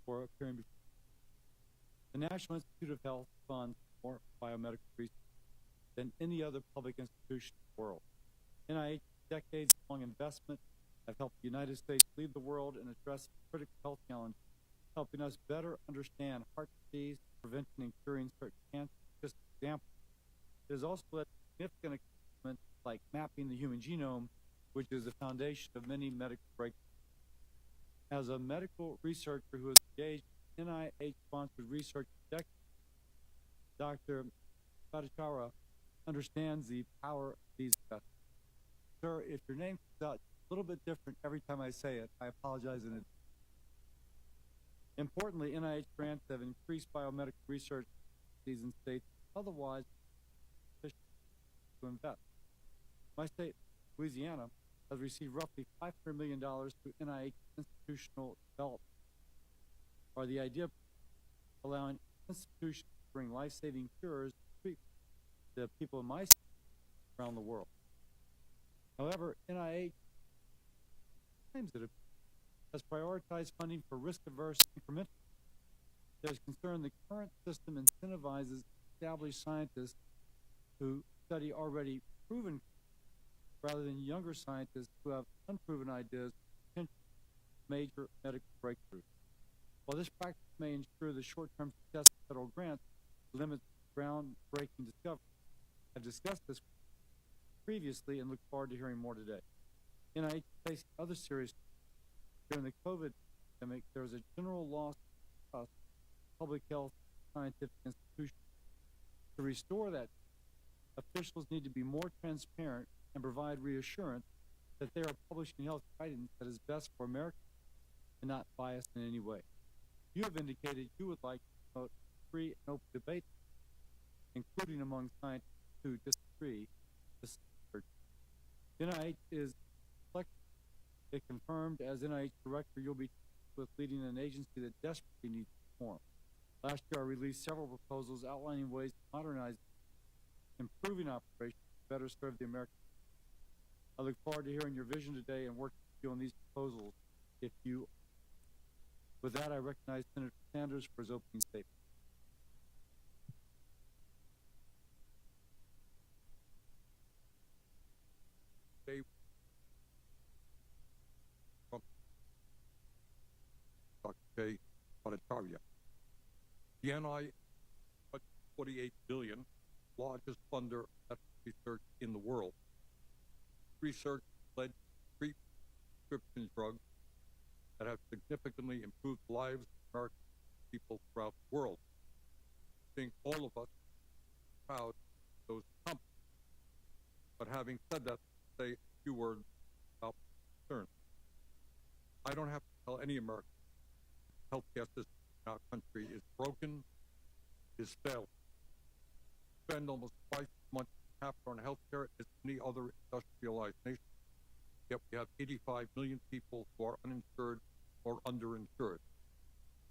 for appearing before. The National Institute of Health funds more biomedical research than any other public institution in the world. NIH's decades-long investment have helped the United States lead the world in addressing critical health challenges, helping us better understand heart disease, preventing and curing certain cancers. Just an example. It has also led to significant accomplishments like mapping the human genome, which is the foundation of many medical breakthroughs. As a medical researcher who has engaged in NIH-sponsored research for decades, Dr. Bhattacharya understands the power of these investments. Sir, if your name comes out a little bit different every time I say it, I apologize in advance. Importantly, NIH grants have increased biomedical research in states otherwise sufficient to invest. My state, Louisiana, has received roughly $500 million through NIH institutional development, or the idea of allowing institutions to bring life-saving cures and treatment to people in my state around the world. However, NIH has prioritized funding for risk-averse incremental. There's concern the current system incentivizes established scientists who study already proven rather than younger scientists who have unproven ideas potential major medical breakthroughs. While this practice may ensure the short-term success of federal grants, it limits groundbreaking discovery. I've discussed this previously and look forward to hearing more today. NIH is facing other serious during the COVID pandemic. There was a general loss of trust in public health scientific institutions. To restore that, officials need to be more transparent and provide reassurance that they are publishing health guidance that is best for Americans and not biased in any way. You have indicated you would like to promote free and open debate, including among scientists who disagree with research. NIH is flexible. If confirmed as NIH director, you'll be with leading an agency that desperately needs reform. Last year, I released several proposals outlining ways to modernize, improving operations to better serve the American people. I look forward to hearing your vision today and working with you on these proposals. With that, I recognize Senator Sanders for his opening statement. Dr. J. Bhattacharya. The NIH, $48 billion, largest funder of research in the world. Research led to three prescription drugs that have significantly improved the lives of American people throughout the world. I think all of us are proud of those accomplishments. But having said that, say a few words about concern. I don't have to tell any American the healthcare system in our country is broken, is failing. We spend almost twice as much per capita on healthcare as any other industrialized nation. Yet we have 85 million people who are uninsured or underinsured.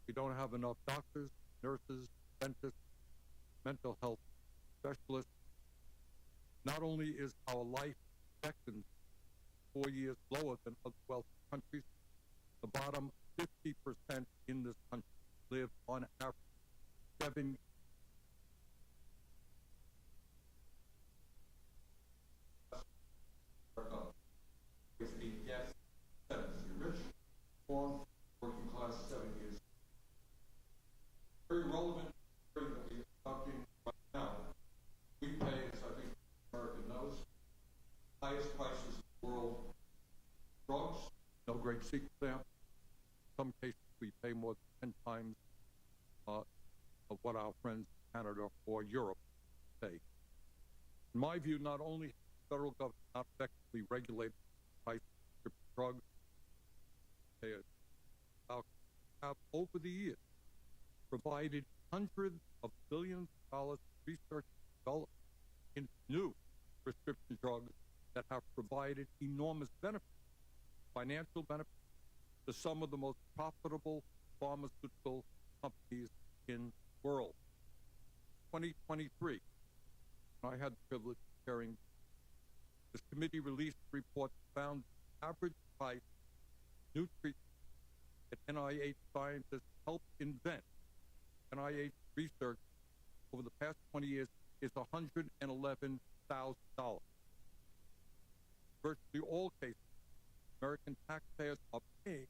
We don't have enough doctors, nurses, dentists, mental health specialists. Not only is our life expectancy 4 years lower than other wealthy countries, the bottom 50% in this country live on average 7 with a death sentence. The rich, poor, working class 7 years. Very relevant that we are talking right now. We pay, as I think America knows, highest prices in the world. Drugs, no great secret there. In some cases, we pay more than 10 times of what our friends in Canada or Europe pay. In my view, not only has the federal government not effectively regulated the price of drugs, they have over the years provided hundreds of billions of dollars of research and development in new prescription drugs that have provided enormous benefits, financial benefits, to some of the most profitable pharmaceutical companies in the world. 2023, I had the privilege of chairing this committee, released a report that found the average price of new treatment at NIH scientists helped invent. NIH research over the past 20 years is $111,000. Virtually all cases, American taxpayers are paying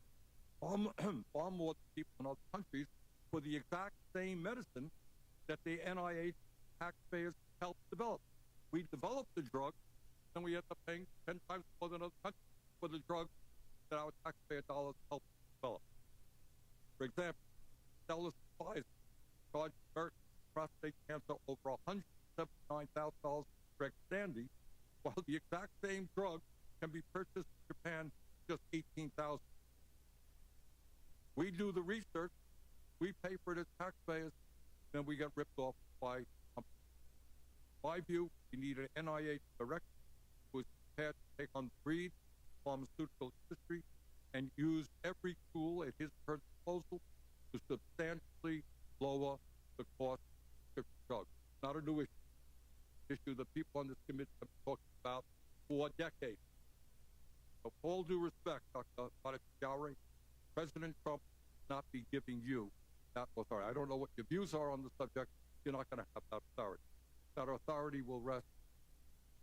far more than people in other countries for the exact same medicine that the NIH taxpayers helped develop. We developed the drug, and we end up paying 10 times more than other countries for the drug that our taxpayer dollars helped develop. For example, Stella's Pfizer charged American prostate cancer over $179,000 for Xtandi, while the exact same drug can be purchased in Japan just $18,000. We do the research, we pay for it as taxpayers, then we get ripped off by companies. In my view, we need an NIH director who is prepared to take on the breed pharmaceutical industry and use every tool at his or her disposal to substantially lower the cost of drugs. Not a new issue that people on this committee have been talking about for decades. So, with all due respect, Dr. Bhattacharya, President Trump will not be giving you that authority. I don't know what your views are on the subject. You're not going to have that authority. That authority will rest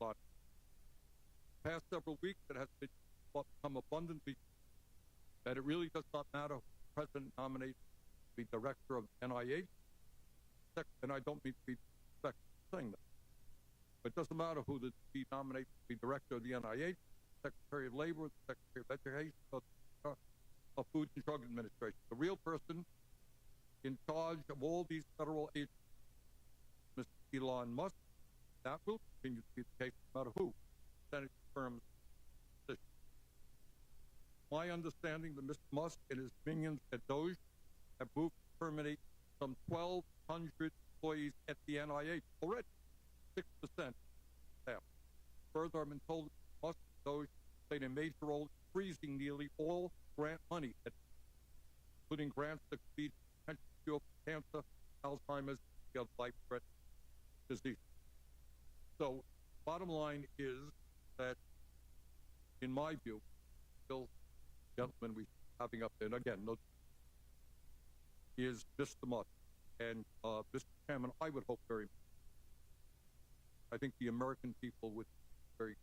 on the past several weeks. It has become abundantly that it really does not matter who the president nominates to be director of the NIH. And I don't mean to be saying that. But it doesn't matter who he nominates to be director of the NIH, Secretary of Labor, the Secretary of Education, of Food and Drug Administration. The real person in charge of all these federal agencies, Mr. Elon Musk. That will continue to be the case no matter who Senate confirms the decision. My understanding that Mr. Musk and his minions at DOJ have moved to terminate some 1,200 employees at the NIH already, 6% staff. Further, I've been told that Musk and DOJ played a major role in freezing nearly all grant money, including grants that could lead to potential cure for cancer, Alzheimer's, and other life-threatening disease. So, bottom line is that, in my view, still, gentlemen, we having up there, and again, no, is Mr. Musk. And Mr. Chairman, I would hope very much. I think the American people would be very,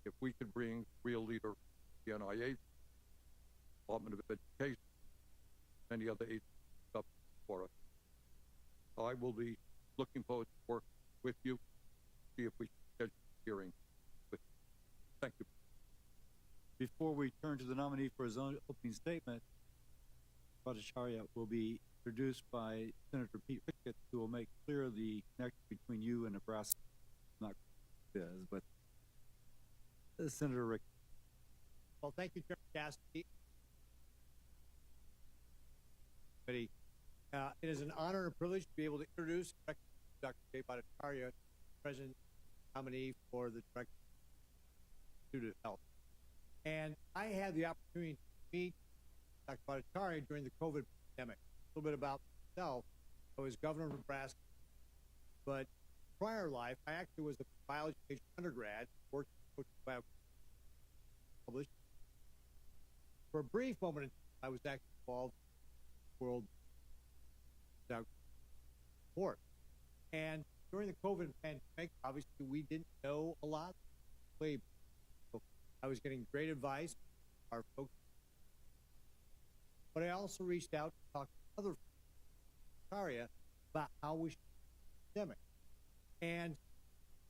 if we could bring real leader, the NIH, Department of Education, many other agencies up for us. I will be looking forward to work with you, see if we can schedule a hearing with you. Thank you. Before we turn to the nominee for his own opening statement, Bhattacharya will be introduced by Senator Pete Ricketts, who will make clear the connection between you and Nebraska. Not is, but Senator Ricketts. Well, thank you, Chairman Cassidy. It is an honor and a privilege to be able to introduce Dr. J. Bhattacharya, President nominee for the Director of Institute of Health. And I had the opportunity to meet Dr. Bhattacharya during the COVID pandemic. A little bit about myself. I was governor of Nebraska, but prior life, I actually was a biology major undergrad, worked in bio published. For a brief moment in time, I was actually involved in World Sport. And during the COVID pandemic, obviously we didn't know a lot. So I was getting great advice from our folks. But I also reached out to talk to other Bhattacharya about how we should do the pandemic. And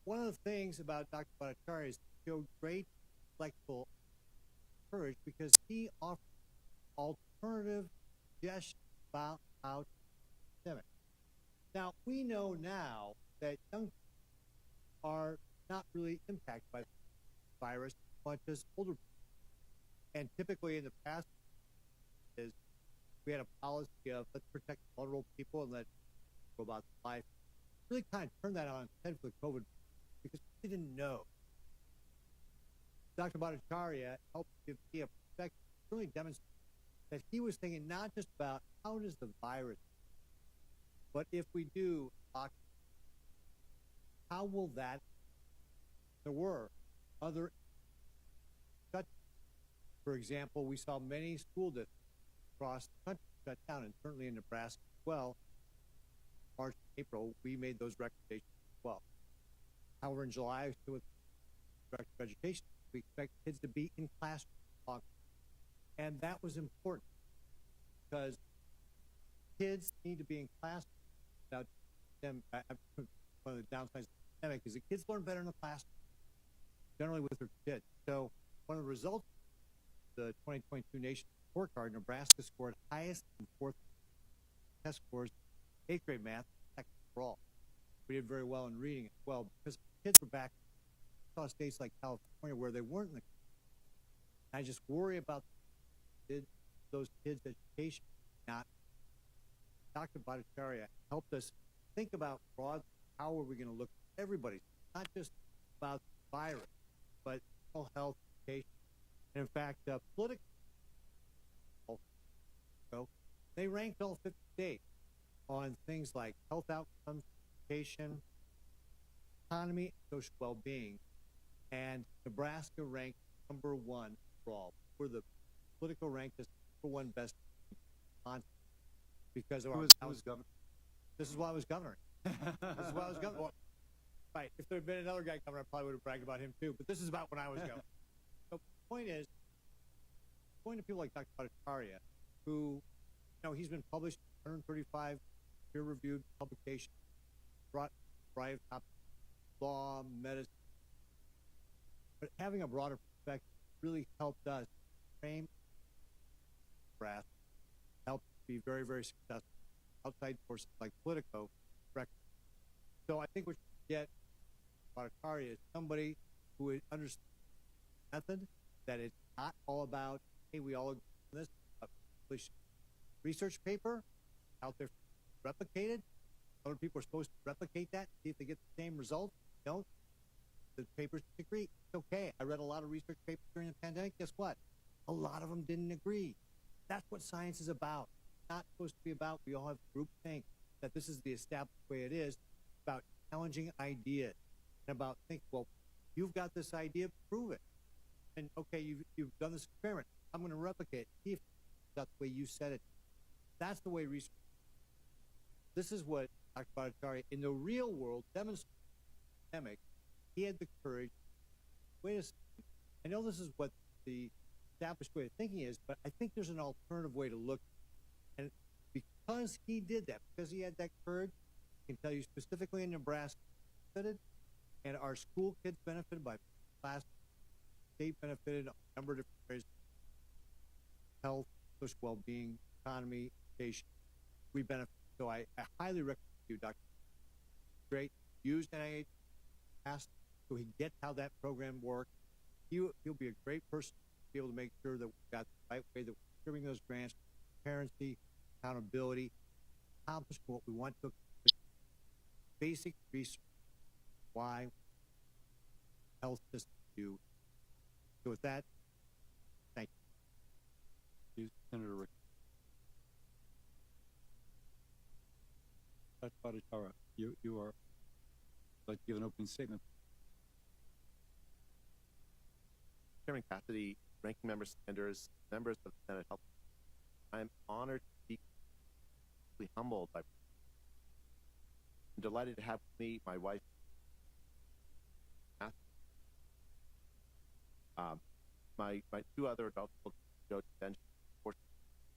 one of the things about Dr. Bhattacharya is he showed great intellectual courage because he offered alternative suggestions about how to do the pandemic. Now, we know now that young people are not really impacted by the virus as much as older people. And typically in the past, is we had a policy of let's protect vulnerable people and let people go about their life. Really kind of turned that on its head for the COVID because we didn't know. Dr. Bhattacharya helped give me a perspective, really demonstrate that he was thinking not just about how does the virus, but if we do lock, how will that? There were other shutdowns. For example, we saw many school districts across the country shut down, and certainly in Nebraska as well. March, April, we made those recommendations as well. However, in July, with Director of Education, we expect kids to be in classrooms. And that was important because kids need to be in class. Now, one of the downsides of the pandemic is that kids learn better in the classroom, generally with their kids. So one of the results of the 2022 Nation Report Card, Nebraska scored highest in fourth test scores, 8th grade math, second overall. We did very well in reading as well because kids were back. I saw states like California where they weren't in the. I just worry about those kids' education. Not Dr. Bhattacharya helped us think about broadly how are we going to look at everybody, not just about the virus, but mental health, education. And in fact, political, they ranked all 50 states on things like health outcomes, education, economy, and social well-being. And Nebraska ranked number one overall. We're the political ranked as number one best on because of Who our was governor? This is why I was governor. This is why I was governor. Well, right. If there had been another guy governor, I probably would have bragged about him too. But this is about when I was governor. So the point is, going to people like Dr. Bhattacharya, who, he's been published in 135 peer-reviewed publications, brought a variety of topics, law, medicine, but having a broader perspective really helped us frame Nebraska, helped be very, very successful outside forces like Politico. So I think what you get Bhattacharya is somebody who understands the method, that it's not all about, hey, we all agree on this, publish research paper out there replicated. Other people are supposed to replicate that, see if they get the same results. Don't. The papers agree. It's okay. I read a lot of research papers during the pandemic. Guess what? A lot of them didn't agree. That's what science is about. It's not supposed to be about, we all have groupthink, that this is the established way it is. It's about challenging ideas and about thinking, well, you've got this idea, prove it. And okay, you've done this experiment. I'm going to replicate it. See if that's the way you said it. That's the way research. This is what Dr. Bhattacharya in the real world demonstrated. He had the courage. Wait a second. I know this is what the established way of thinking is, but I think there's an alternative way to look. And because he did that, because he had that courage, I can tell you specifically in Nebraska, and our school kids benefited by class, state benefited on a number of different areas: health, social well-being, economy, education. We benefit. So I highly recommend you, Dr. Great. Use NIH, ask so he gets how that program works. He'll be a great person to be able to make sure that we've got the right way that we're giving those grants, transparency, accountability, accomplish what we want to accomplish. Basic research, why health systems do. So with that, thank you. Senator Rick. Dr. Bhattacharya, you are like to give an opening statement. Chairman Cassidy, Ranking Member Sanders, members of the Senate Health. I am honored to be humbled by. I'm delighted to have with me my wife. My two other adult children, Joe and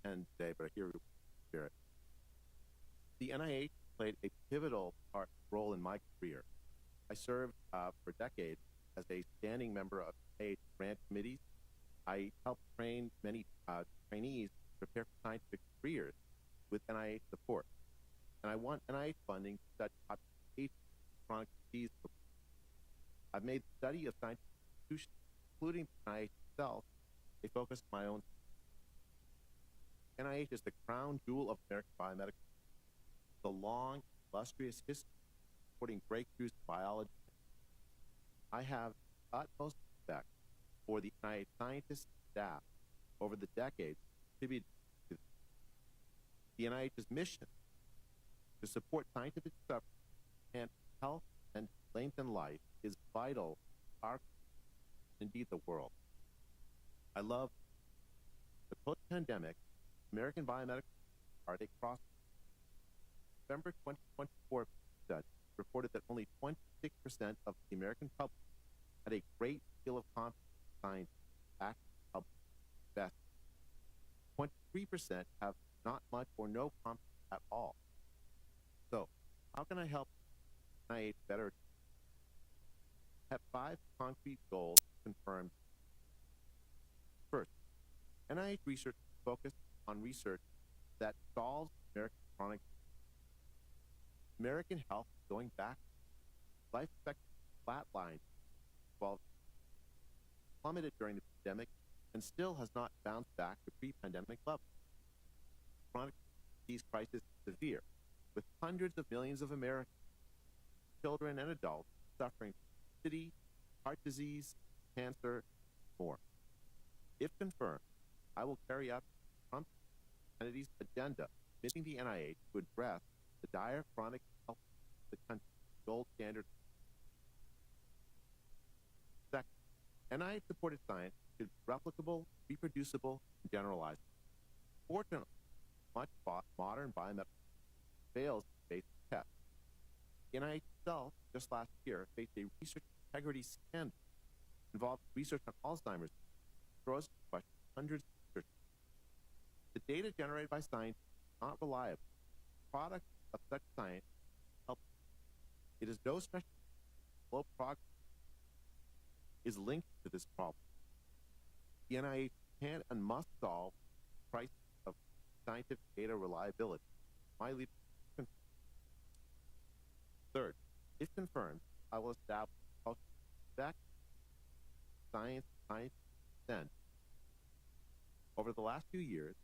Ben, today, but here we hear it. The NIH played a pivotal role in my career. I served for decades as a standing member of NIH grant committees. I helped train many trainees to prepare for scientific careers with NIH support. And I want NIH funding to study population chronic disease. I've made the study of scientific institutions, including NIH itself, a focus of my own. NIH is the crown jewel of American biomedical. The long, illustrious history supporting breakthroughs in biology. I have utmost respect for the NIH scientists and staff over the decades contributed to the NIH's mission to support scientific discovery and health and lengthen life is vital to our indeed the world. I love the post-pandemic American biomedical are they cross. November 2024 study reported that only 26% of the American public had a great deal of confidence in science. Actually, public best. 23% have not much or no confidence at all. So, how can I help NIH better? I have 5 concrete goals confirmed. First, NIH research is focused on research that solves American chronic. American health is going back. Life expectancy flatlined, while plummeted during the pandemic, and still has not bounced back to pre-pandemic levels. Chronic disease crisis is severe, with hundreds of millions of Americans, children and adults, suffering from obesity, heart disease, cancer, and more. If confirmed, I will carry out Trump Kennedy's agenda, committing the NIH to address the dire chronic health of the country's gold standard. Second, NIH-supported science should be replicable, reproducible, and generalized. Fortunately, much modern biomedical fails to face the test. The NIH itself, just last year, faced a research integrity scandal involving research on Alzheimer's, throws into question hundreds of researchers. The data generated by science is not reliable. The product of such science helps. It is no special slow progress is linked to this problem. The NIH can and must solve the crisis of scientific data reliability. My leadership. Third, if confirmed, I will establish a culture of respect, science, and over the last few years,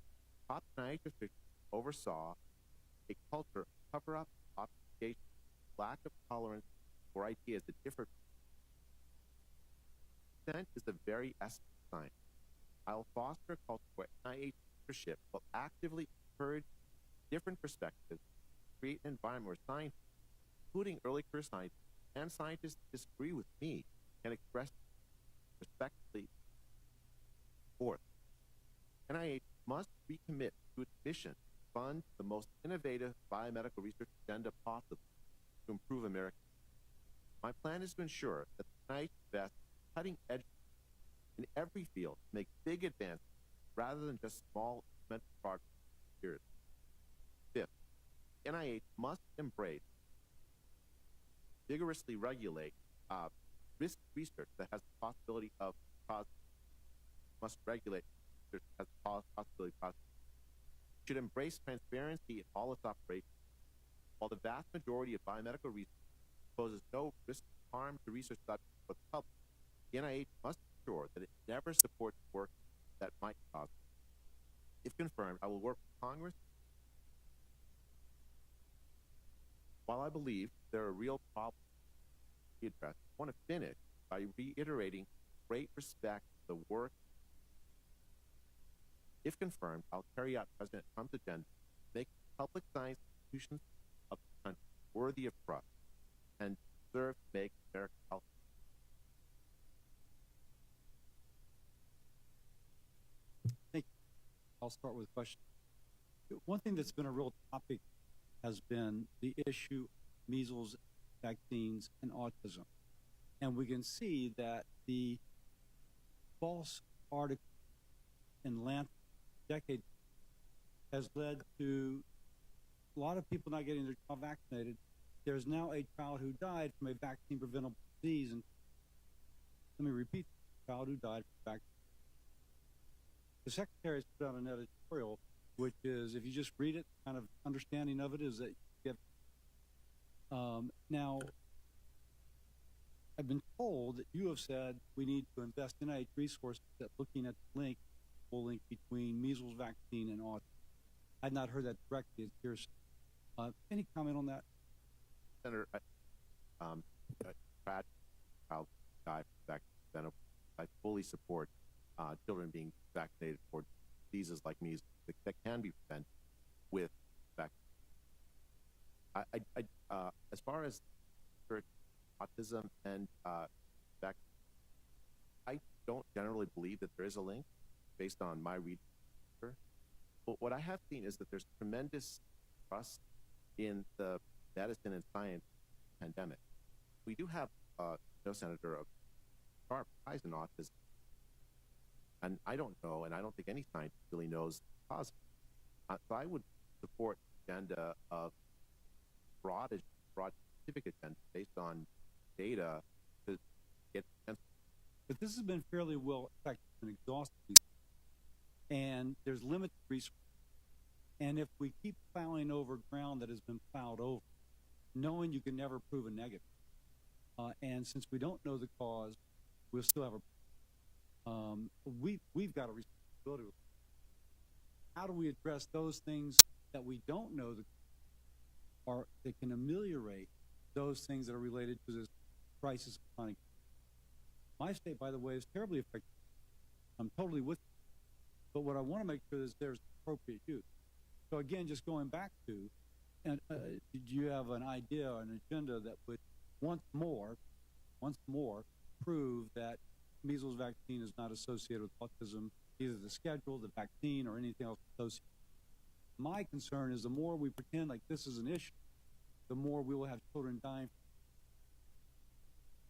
top NIH officials oversaw a culture of cover-up, obfuscation, lack of tolerance for ideas that differ. Consent is the very essence of science. I will foster a culture where NIH leadership will actively encourage different perspectives, create an environment where scientists, including early career scientists and scientists that disagree with me, can express respectfully. Fourth, NIH must recommit to its mission to fund the most innovative biomedical research agenda possible to improve America. My plan is to ensure that the NIH invests in cutting edge in every field to make big advances rather than just small incremental progress years. Fifth, NIH must embrace, vigorously regulate risk research that has the possibility of causing. Must regulate research that has the possibility of causing. Should embrace transparency in all its operations. While the vast majority of biomedical research poses no risk of harm to research subjects or the public, the NIH must ensure that it never supports work that might cause it. If confirmed, I will work with Congress. While I believe there are real problems to be addressed, I want to finish by reiterating great respect for the work. If confirmed, I'll carry out President Trump's agenda to make public science institutions of the country worthy of trust and serve to make America healthy. Thank you. I'll start with a question. One thing that's been a real topic has been the issue of measles, vaccines, and autism. And we can see that the false article in Lancet decade has led to a lot of people not getting their child vaccinated. There's now a child who died from a vaccine-preventable disease. And let me repeat, a child who died from vaccine. The Secretary has put out an editorial, which is, if you just read it, kind of understanding of it is that you get. Now, I've been told that you have said we need to invest in NIH resources that looking at the full link between measles vaccine and autism. I've not heard that directly. It's hearsay. Any comment on that? Senator, tragic child died from vaccine. I fully support children being vaccinated for diseases like measles that can be prevented with vaccine. As far as autism and vaccine, I don't generally believe that there is a link based on my reading. But what I have seen is that there's tremendous trust in the medicine and science pandemic. We do have no senator of sharp rise in autism, and I don't know, and I don't think any scientist really knows the cause. So I would support the agenda of broad scientific agenda based on data to get. But this has been fairly well effective and exhaustive, and there's limited resources. And if we keep plowing over ground that has been plowed over, knowing you can never prove a negative, and since we don't know the cause, we'll still have a. We've got a responsibility. How do we address those things that we don't know or that can ameliorate those things that are related to this crisis of chronic? My state, by the way, is terribly affected. I'm totally with you. But what I want to make sure is there's appropriate use. So again, just going back to, and did you have an idea or an agenda that would once more prove that measles vaccine is not associated with autism, either the schedule, the vaccine, or anything else associated? My concern is the more we pretend like this is an issue, the more we will have children dying.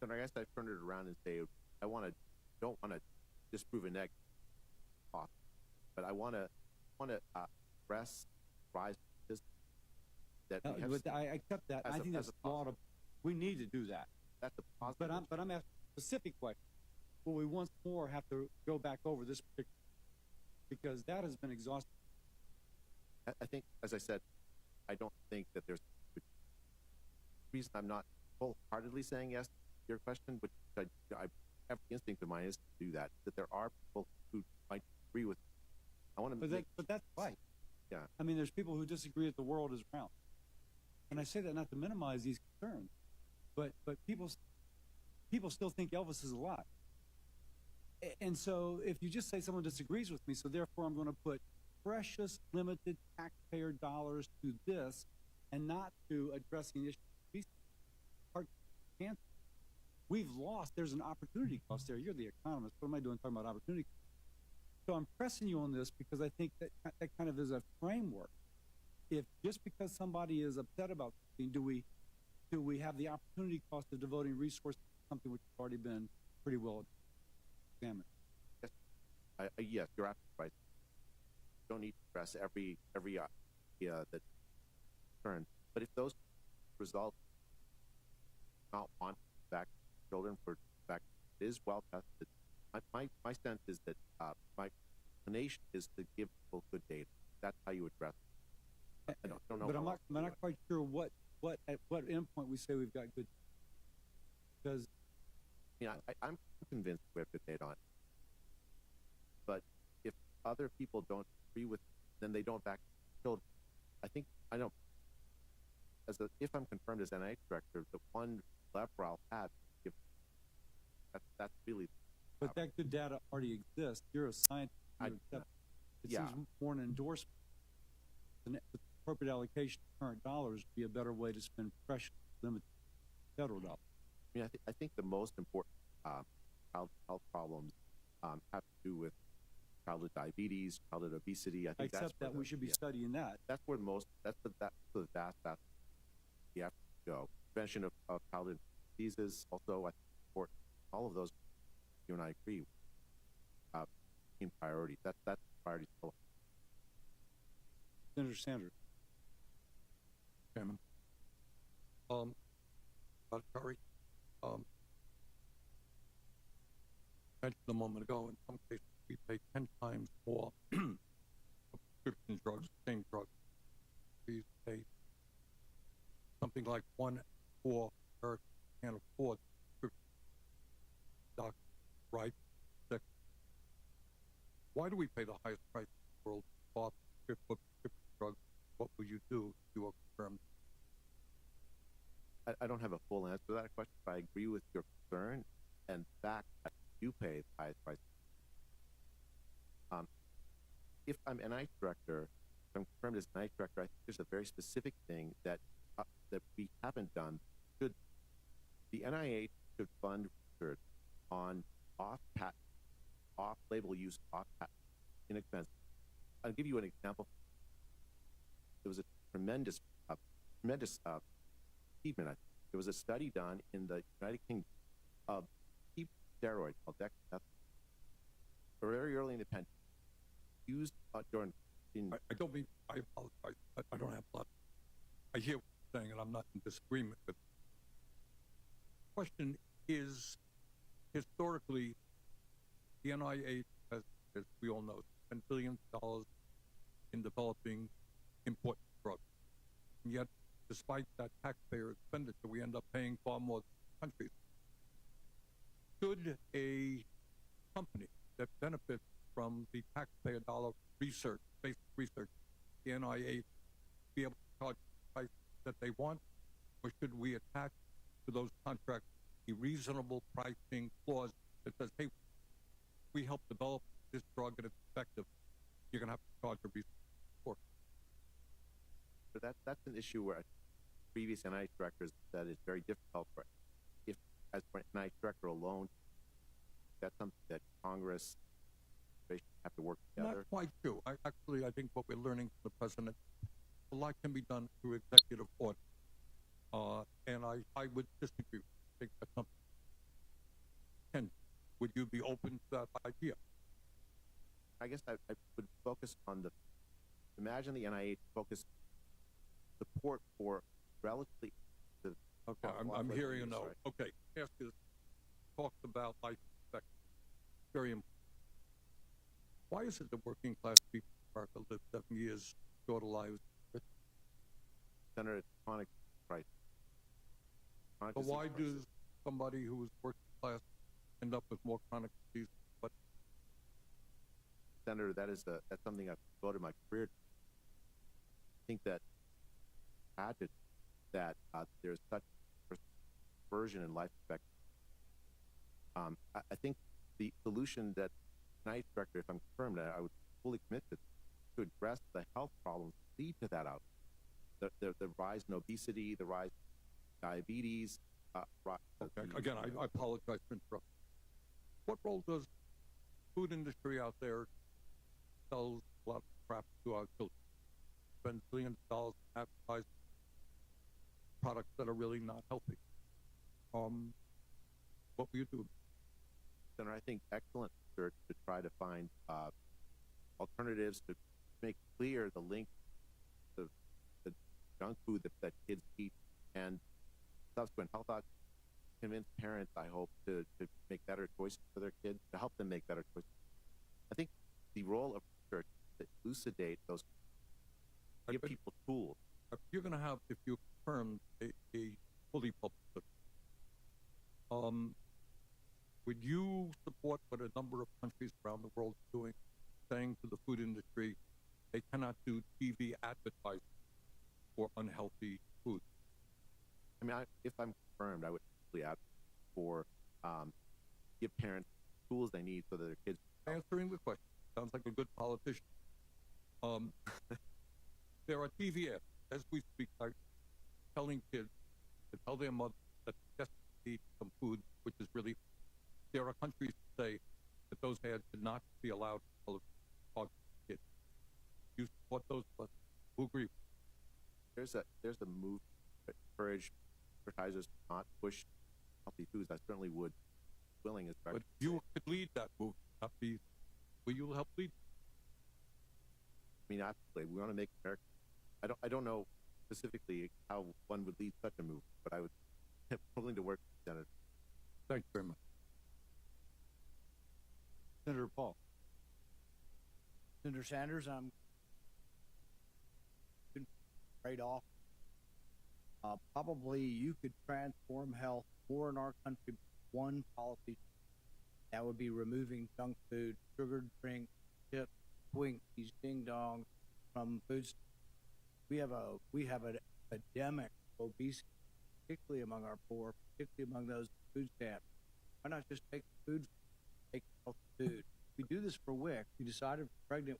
And I guess I turn it around and say, don't want to disprove a negative, but I want to address rise that we have. But I accept that. I think that's a lot of. We need to do that. That's a positive. But I'm asking a specific question. Will we once more have to go back over this particular? Because that has been exhausting. I think, as I said, I don't think that there's the reason I'm not wholeheartedly saying yes to your question, which I have the instinct of mine is to do that. That there are people who might agree with. I want to. But that's right. Yeah. I mean, there's people who disagree that the world is round, and I say that not to minimize these concerns, but people still think Elvis is alive. And so if you just say someone disagrees with me, so therefore I'm going to put precious, limited taxpayer dollars to this and not to addressing issues of cancer. We've lost. There's an opportunity cost there. You're the economist. What am I doing talking about opportunity? So I'm pressing you on this because I think that kind of is a framework. If just because somebody is upset about something, do we have the opportunity cost of devoting resources to something which has already been pretty well examined? Yes, yes, you're absolutely right. You don't need to address every idea that concern, but if those results not want back children for fact it is well tested, my sense is that my inclination is to give people good data. That's how you address it. I don't know. But I'm not quite sure at what endpoint we say we've got good. Because I'm convinced we have good data on it. But if other people don't agree with it, then they don't back children. I don't. If I'm confirmed as NIH director, the one lever I'll have to give. That's really. But that good data already exists. You're a scientist. It seems more an endorsement. The appropriate allocation of current dollars would be a better way to spend precious, limited federal dollars. I mean, I think the most important child health problems have to do with childhood diabetes, childhood obesity. I think except that we should be studying that. That's where that's the vast we have to go. Prevention of childhood diseases also I think important. All of those, you and I agree. In priorities, that's priority still. Senator Sanders. Chairman. Curry, mentioned a moment ago, in some cases we pay 10 times more for prescription drugs, same drugs. We pay something like 1 4 Americans can't afford prescription doctor, right? Why do we pay the highest price in the world for prescription drugs? What will you do if you are confirmed? I don't have a full answer to that question, but I agree with your concern. And in fact, I do pay the highest price. If I'm NIH director, if I'm confirmed as NIH director, I think there's a very specific thing that we haven't done. The NIH should fund research on off-label use, off-patent, inexpensive, I'll give you an example. It was a tremendous achievement. I think. There was a study done in the United Kingdom of cheap steroid called dexamethasone, very early in the pandemic, used during. I don't mean. I apologize. I don't have a lot. I hear what you're saying, and I'm not in disagreement with it. The question is, historically, the NIH has, as we all know, spent billions of dollars in developing important drugs. And yet, despite that taxpayer expenditure, we end up paying far more than countries. Should a company that benefits from the taxpayer dollar research, basic research, the NIH, be able to charge the price that they want, or should we attach to those contracts a reasonable pricing clause that says, hey, we help develop this drug and it's effective, you're going to have to charge a reasonable for it. So that's an issue where previous NIH directors said it's very difficult for, if as for an NIH director alone, that's something that Congress have to work together. Not quite true. I think what we're learning from the president, a lot can be done through executive order. And I would disagree. I think that's something. Ken, would you be open to that idea? I guess I would focus on imagine the NIH focus support for relatively. Okay, I'm hearing a no. Right? Okay, ask is talked about life expectancy. Very important. Why is it that working class people in America live 7 years shorter lives? Senator, it's chronic crisis. So why does somebody who is working class end up with more chronic disease? But Senator, that's something I've devoted my career to. I think that there's such version in life expectancy. I think the solution that NIH director, if I'm confirmed, I would fully commit to address the health problems that lead to that outcome. The rise in obesity, the rise in diabetes. Okay. Again, I apologize for interrupting. What role does the food industry out there sells a lot of crap to our children? Spends billions of dollars on advertising products that are really not healthy. What will you do? Senator, I think excellent research to try to find alternatives to make clear the link to the junk food that kids eat and subsequent health outcomes. Convince parents, I hope, to make better choices for their kids, to help them make better choices. I think the role of research is to elucidate those, give people tools. You're going to have, if you confirm, a fully published. Would you support what a number of countries around the world are doing, saying to the food industry they cannot do TV advertising for unhealthy food? I mean, if I'm confirmed, I would really advocate for give parents tools they need so that their kids. Answering the question sounds like a good politician. There are TV ads as we speak, telling kids to tell their mother that they desperately need some food, which is really. There are countries that say that those ads should not be allowed to talk to kids. You support those of us who agree? There's a move to encourage advertisers to not push healthy foods. I certainly would, willing as. But you could lead that move. Not be. Will you help lead? I mean, absolutely. We want to make America. I don't know specifically how one would lead such a move, but I would be willing to work with Senator. Thank you very much. Senator Paul. Senator Sanders, I'm right off. Probably you could transform health more in our country with one policy. That would be removing junk food, sugared drinks, chips, Twinkies, ding dongs from foods. We have an epidemic of obesity, particularly among our poor, particularly among those food stamps. Why not just take food, take healthy food? We do this for WIC. We decided for pregnant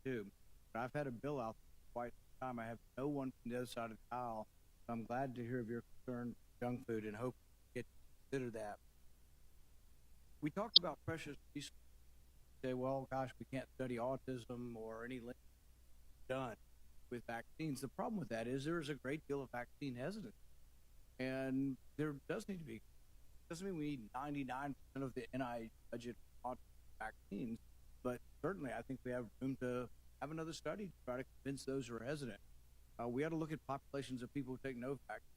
too. But I've had a bill out for quite some time. I have no one from the other side of the aisle. So I'm glad to hear of your concern for junk food and hope you get to consider that. We talked about precious resources. Say, well, gosh, we can't study autism or any link done with vaccines. The problem with that is there is a great deal of vaccine hesitancy, and there does need to be. Doesn't mean we need 99% of the NIH budget on vaccines, but certainly I think we have room to have another study to try to convince those who are hesitant. We ought to look at populations of people who take no vaccine,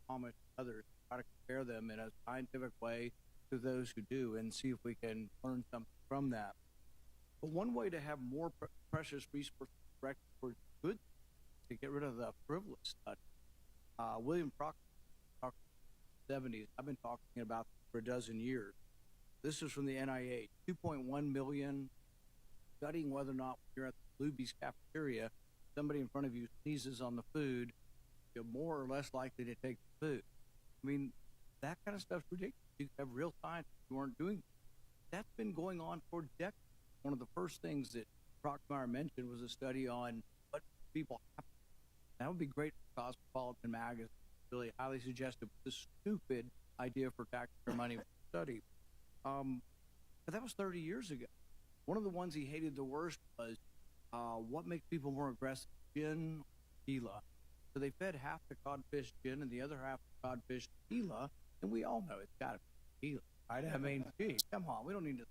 Amish, others, try to compare them in a scientific way to those who do, and see if we can learn something from that. But one way to have more precious resources directed towards good, to get rid of the frivolous study. William Proctor talked in the 70s. I've been talking about this for a dozen years. This is from the NIH. 2.1 million, studying whether or not when you're at the Luby's cafeteria, somebody in front of you sneezes on the food, you're more or less likely to take the food. I mean, that kind of stuff's ridiculous. You have real scientists who aren't doing that. That's been going on for decades. One of the first things that Brockmeyer mentioned was a study on what people happen. That would be great for Cosmopolitan magazine. Really highly suggestive. It's a stupid idea for taxpayer money study. But that was 30 years ago. One of the ones he hated the worst was what makes people more aggressive, gin or tequila. So they fed half the codfish gin and the other half the codfish tequila, and we all know it's got to be tequila, right? I mean, gee, come on, we don't need to.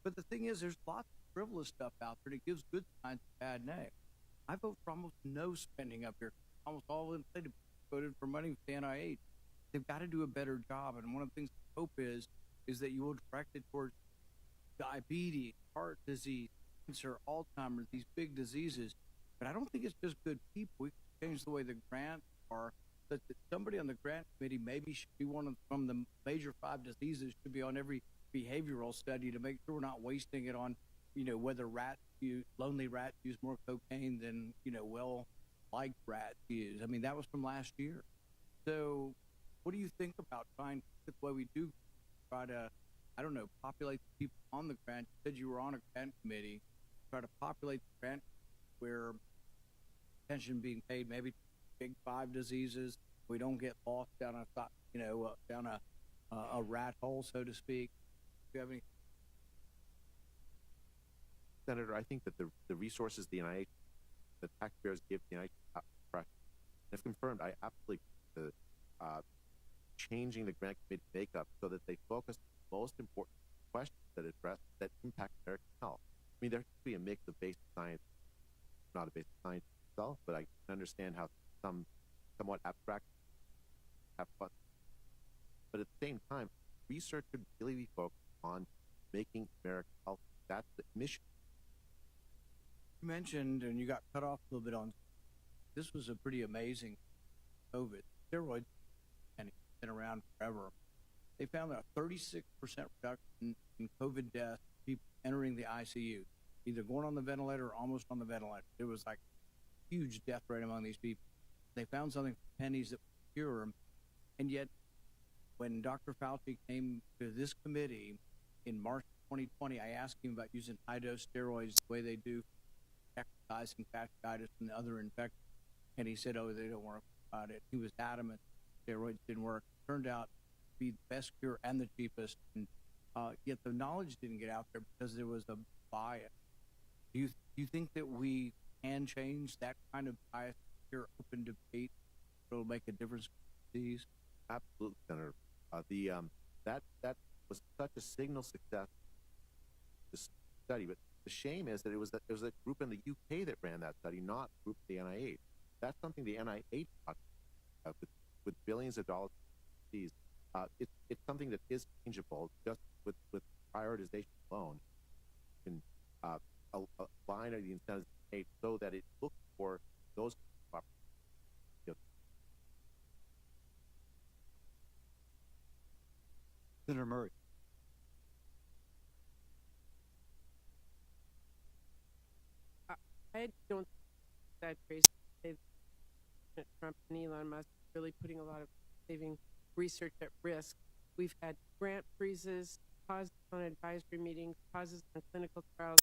But the thing is, there's lots of frivolous stuff out there that gives good science a bad name. I vote for almost no spending up here. Almost all of them voted for money with the NIH. They've got to do a better job, and one of the things I hope is that you will direct it towards diabetes, heart disease, cancer, Alzheimer's, these big diseases. But I don't think it's just good people. We can change the way the grants are, that somebody on the grant committee maybe should be from the major 5 diseases, should be on every behavioral study to make sure we're not wasting it on, whether lonely rats use more cocaine than, well-liked rats use. I mean, that was from last year. So what do you think about trying to, the way we do, try to, populate the people on the grant? You said you were on a grant committee. Try to populate the grant where attention being paid maybe to big 5 diseases. We don't get lost down a rat hole, so to speak. Do you have any? Senator, I think that the resources the NIH, the taxpayers give the NIH, pressure. If confirmed, I absolutely changing the grant committee makeup so that they focus on the most important questions that impact American health. I mean, there could be a mix of basic science, not a basic science itself, but I can understand how some somewhat abstract have fun. But at the same time, research should really be focused on making America healthy. That's the mission. You mentioned, and you got cut off a little bit on, this was a pretty amazing COVID. Steroids, and it's been around forever. They found a 36% reduction in COVID deaths, people entering the ICU, either going on the ventilator or almost on the ventilator. There was like a huge death rate among these people. They found something for pennies that would cure them. And yet, when Dr. Fauci came to this committee in March 2020, I asked him about using high-dose steroids the way they do exercise and fasciitis and other infections. And he said, oh, they don't work about it. He was adamant steroids didn't work. It turned out to be the best cure and the cheapest. And yet the knowledge didn't get out there because there was a bias. Do you think that we can change that kind of bias here, open debate? It'll make a difference for these? Absolutely, Senator. That was such a signal success, this study. But the shame is that it was a group in the UK that ran that study, not a group at the NIH. That's something the NIH with billions of dollars. It's something that is changeable just with prioritization alone. You can align the incentives so that it looks for those. Senator Murray. I don't think that crazy to say that Trump and Elon Musk are really putting a lot of saving research at risk. We've had grant freezes, pauses on advisory meetings, pauses on clinical trials,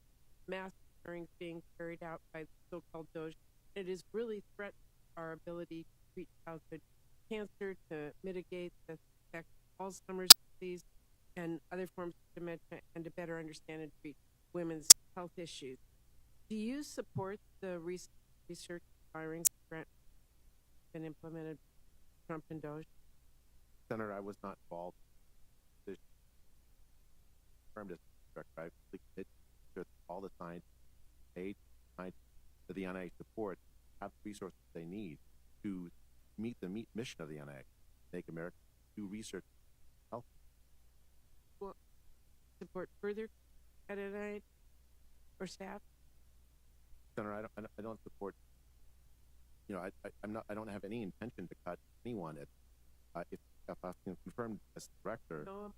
mass hearings being carried out by the so-called DOJ. It is really threatening our ability to treat childhood cancer, to mitigate the effects of Alzheimer's disease and other forms of dementia, and to better understand and treat women's health issues. Do you support the research firings grant been implemented by Trump and Doge? Senator, I was not involved in this confirmed as director. I really committed to all the science aid that the NIH support have the resources they need to meet the mission of the NIH, make America do research health. Well, support further at NIH or staff? Senator, I don't support. You know, I don't have any intention to cut anyone. If I'm confirmed as director, No,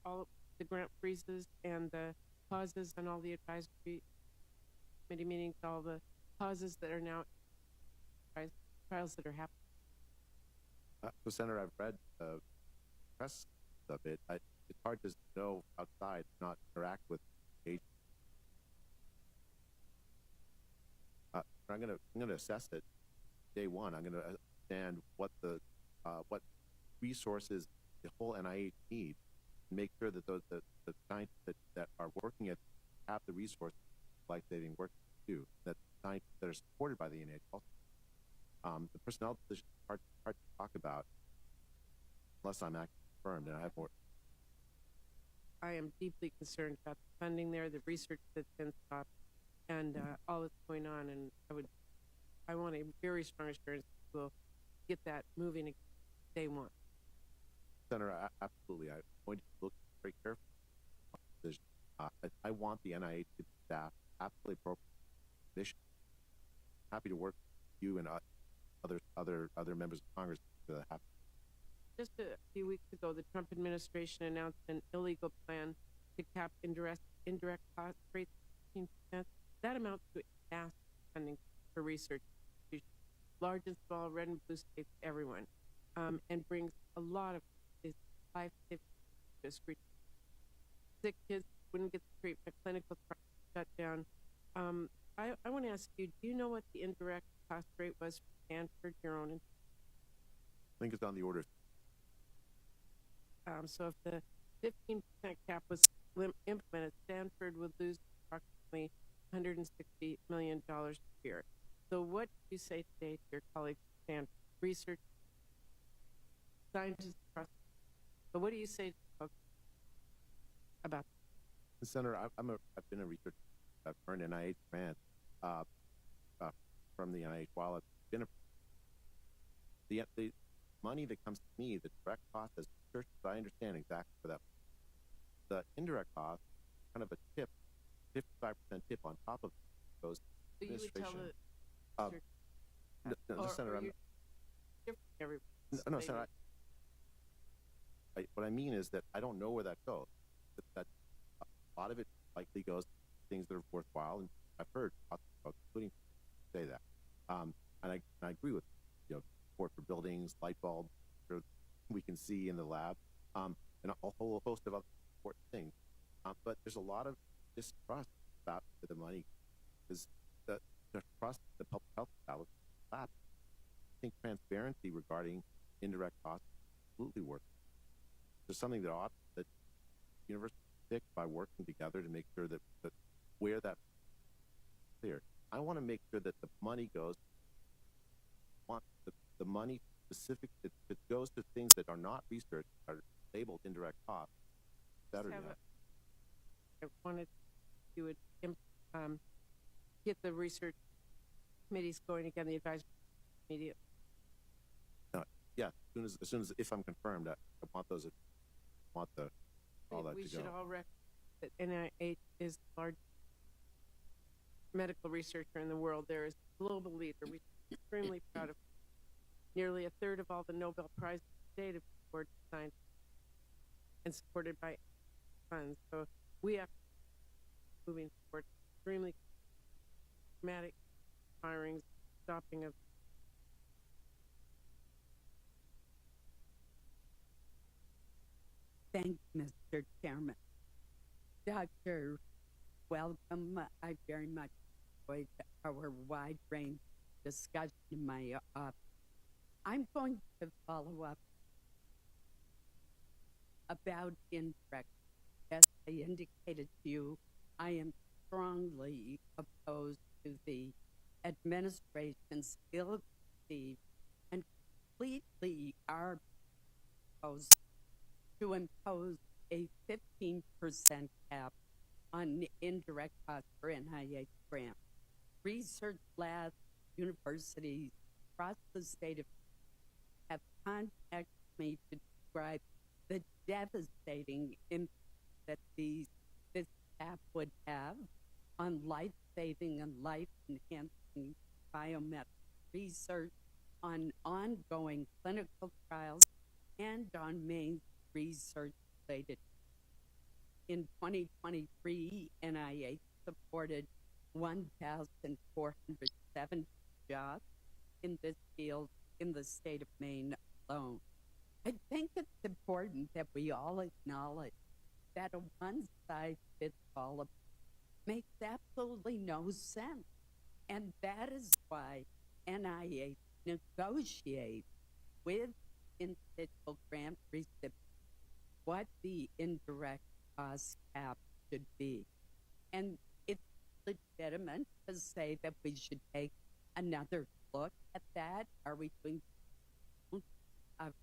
all the grant freezes and the pauses on all the advisory committee meetings, all the pauses that are now trials that are happening. So Senator, I've read the press of it. It's hard to know outside, not interact with agents. I'm gonna assess it day one. I'm gonna understand what resources the whole NIH needs, and make sure that the scientists that are working at have the resources like they've been working to do. That scientists that are supported by the NIH also. The personnel position is hard to talk about unless I'm actually confirmed, and I have more. I am deeply concerned about the funding there, the research that's been stopped, and all that's going on. And I want a very strong assurance that we'll get that moving again day one. Senator, absolutely. I'm going to look very carefully at the decision. I want the NIH to be staffed absolutely appropriate mission. Happy to work with you and other members of Congress to happen. Just a few weeks ago, the Trump administration announced an illegal plan to cap indirect cost rates 15%. That amounts to massive funding for research institutions, large and small, red and blue states, everyone, and brings a lot of life to screen. Sick kids wouldn't get the treatment, clinical trials shut down. I want to ask you, do you know what the indirect cost rate was for Stanford, your own? I think it's on the order of. So if the 15% cap was implemented, Stanford would lose approximately $160 million per year. So what do you say today to your colleagues at Stanford, research scientists across? But what do you say to folks about that? Senator, I've been a researcher. I've earned NIH grant from the NIH while I've been the money that comes to me, the direct cost as research, I understand exactly for that. The indirect cost, kind of a tip, 55% tip on top of it goes to administration. So you would tell No, Senator, I'm no, Senator. What I mean is that I don't know where that goes. That a lot of it likely goes to things that are worthwhile, and I've heard folks, including say that. And I agree with support for buildings, light bulbs, we can see in the lab, and a whole host of other important things. But there's a lot of distrust about where the money is. The trust the public health establishment. I think transparency regarding indirect costs is absolutely worth it. There's something that universities pick by working together to make sure that where that is clear. I want to make sure that the money goes. The money specific that goes to things that are not research are labeled indirect costs. Better I wanted you would get the research committees going again, the advisory immediately. Yeah, as soon as if I'm confirmed, I want those. All that to go. We should all recognize that NIH is the largest medical researcher in the world. There is a global leader. We're extremely proud of. Nearly a third of all the Nobel Prizes today to support science and supported by funds. So we have moving forward extremely dramatic firings, stopping of. Thank you, Mr. Chairman. Dr. Welcome. I very much enjoyed our wide range discussion in my office. I'm going to follow up about indirect. As I indicated to you, I am strongly opposed to the administration's ill-conceived and completely arbitrary to impose a 15% cap on indirect costs for NIH grants. Research labs, universities across the state of have contacted me to describe the devastating impact that this cap would have on life-saving and life-enhancing biomedical research, on ongoing clinical trials, and on main research related. In 2023, NIH supported 1,407 jobs in this field in the state of Maine alone. I think it's important that we all acknowledge that a one-size-fits-all approach makes absolutely no sense. And that is why NIH negotiates with individual grant recipients what the indirect cost cap should be. And it's legitimate to say that we should take another look at that. Are we doing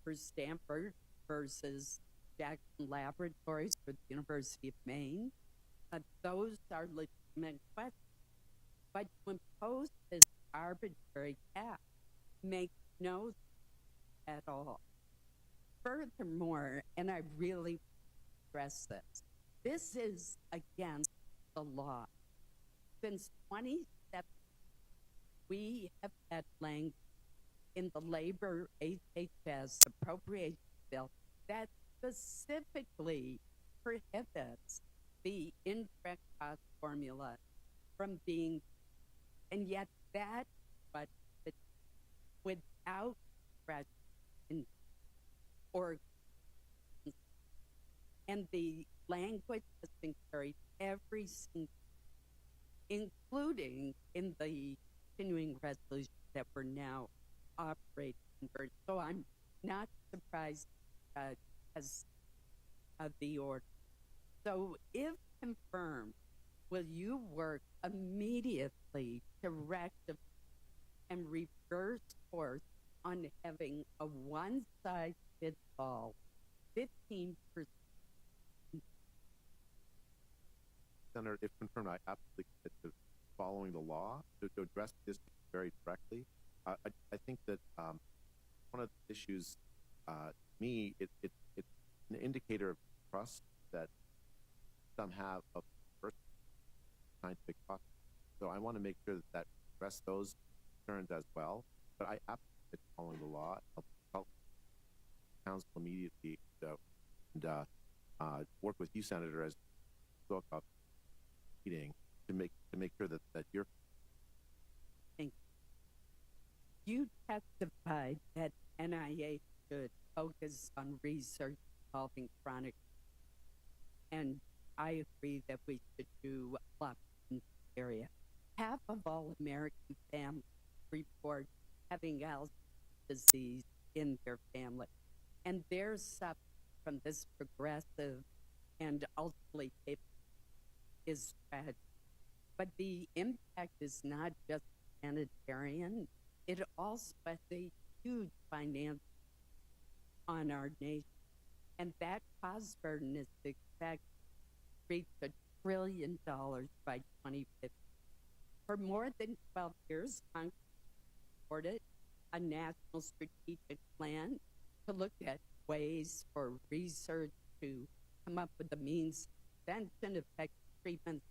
for Stanford versus Jackson Laboratories for the University of Maine? Those are legitimate questions. But to impose this arbitrary cap makes no sense at all. Furthermore, and I really stress this is against the law. Since 2017, we have had language in the labor HHS appropriation bill that specifically prohibits the indirect cost formula from being, and yet that, but without discretion or, and the language has been carried every single, including in the continuing resolution that we're now operating under. So I'm not surprised as of the order. So if confirmed, will you work immediately to rectify and reverse course on having a one-size-fits-all 15%? Senator, if confirmed, I absolutely commit to following the law to address this very directly. I think that one of the issues, to me, it's an indicator of trust that some have of scientific process. So I want to make sure that address those concerns as well. But I absolutely commit to following the law. I'll help counsel immediately and work with you, Senator, as we go up meeting to make sure that you're. Thank you. You testified that NIH should focus on research involving chronic, and I agree that we should do a lot in this area. Half of all American families report having Alzheimer's disease in their family, and they're suffering from this progressive and ultimately is tragic. But the impact is not just humanitarian, it also has a huge financial on our nation. And that cost burden is expected to reach $1 trillion by 2050. For more than 12 years, Congress supported a national strategic plan to look at ways for research to come up with the means of prevention, effective treatment,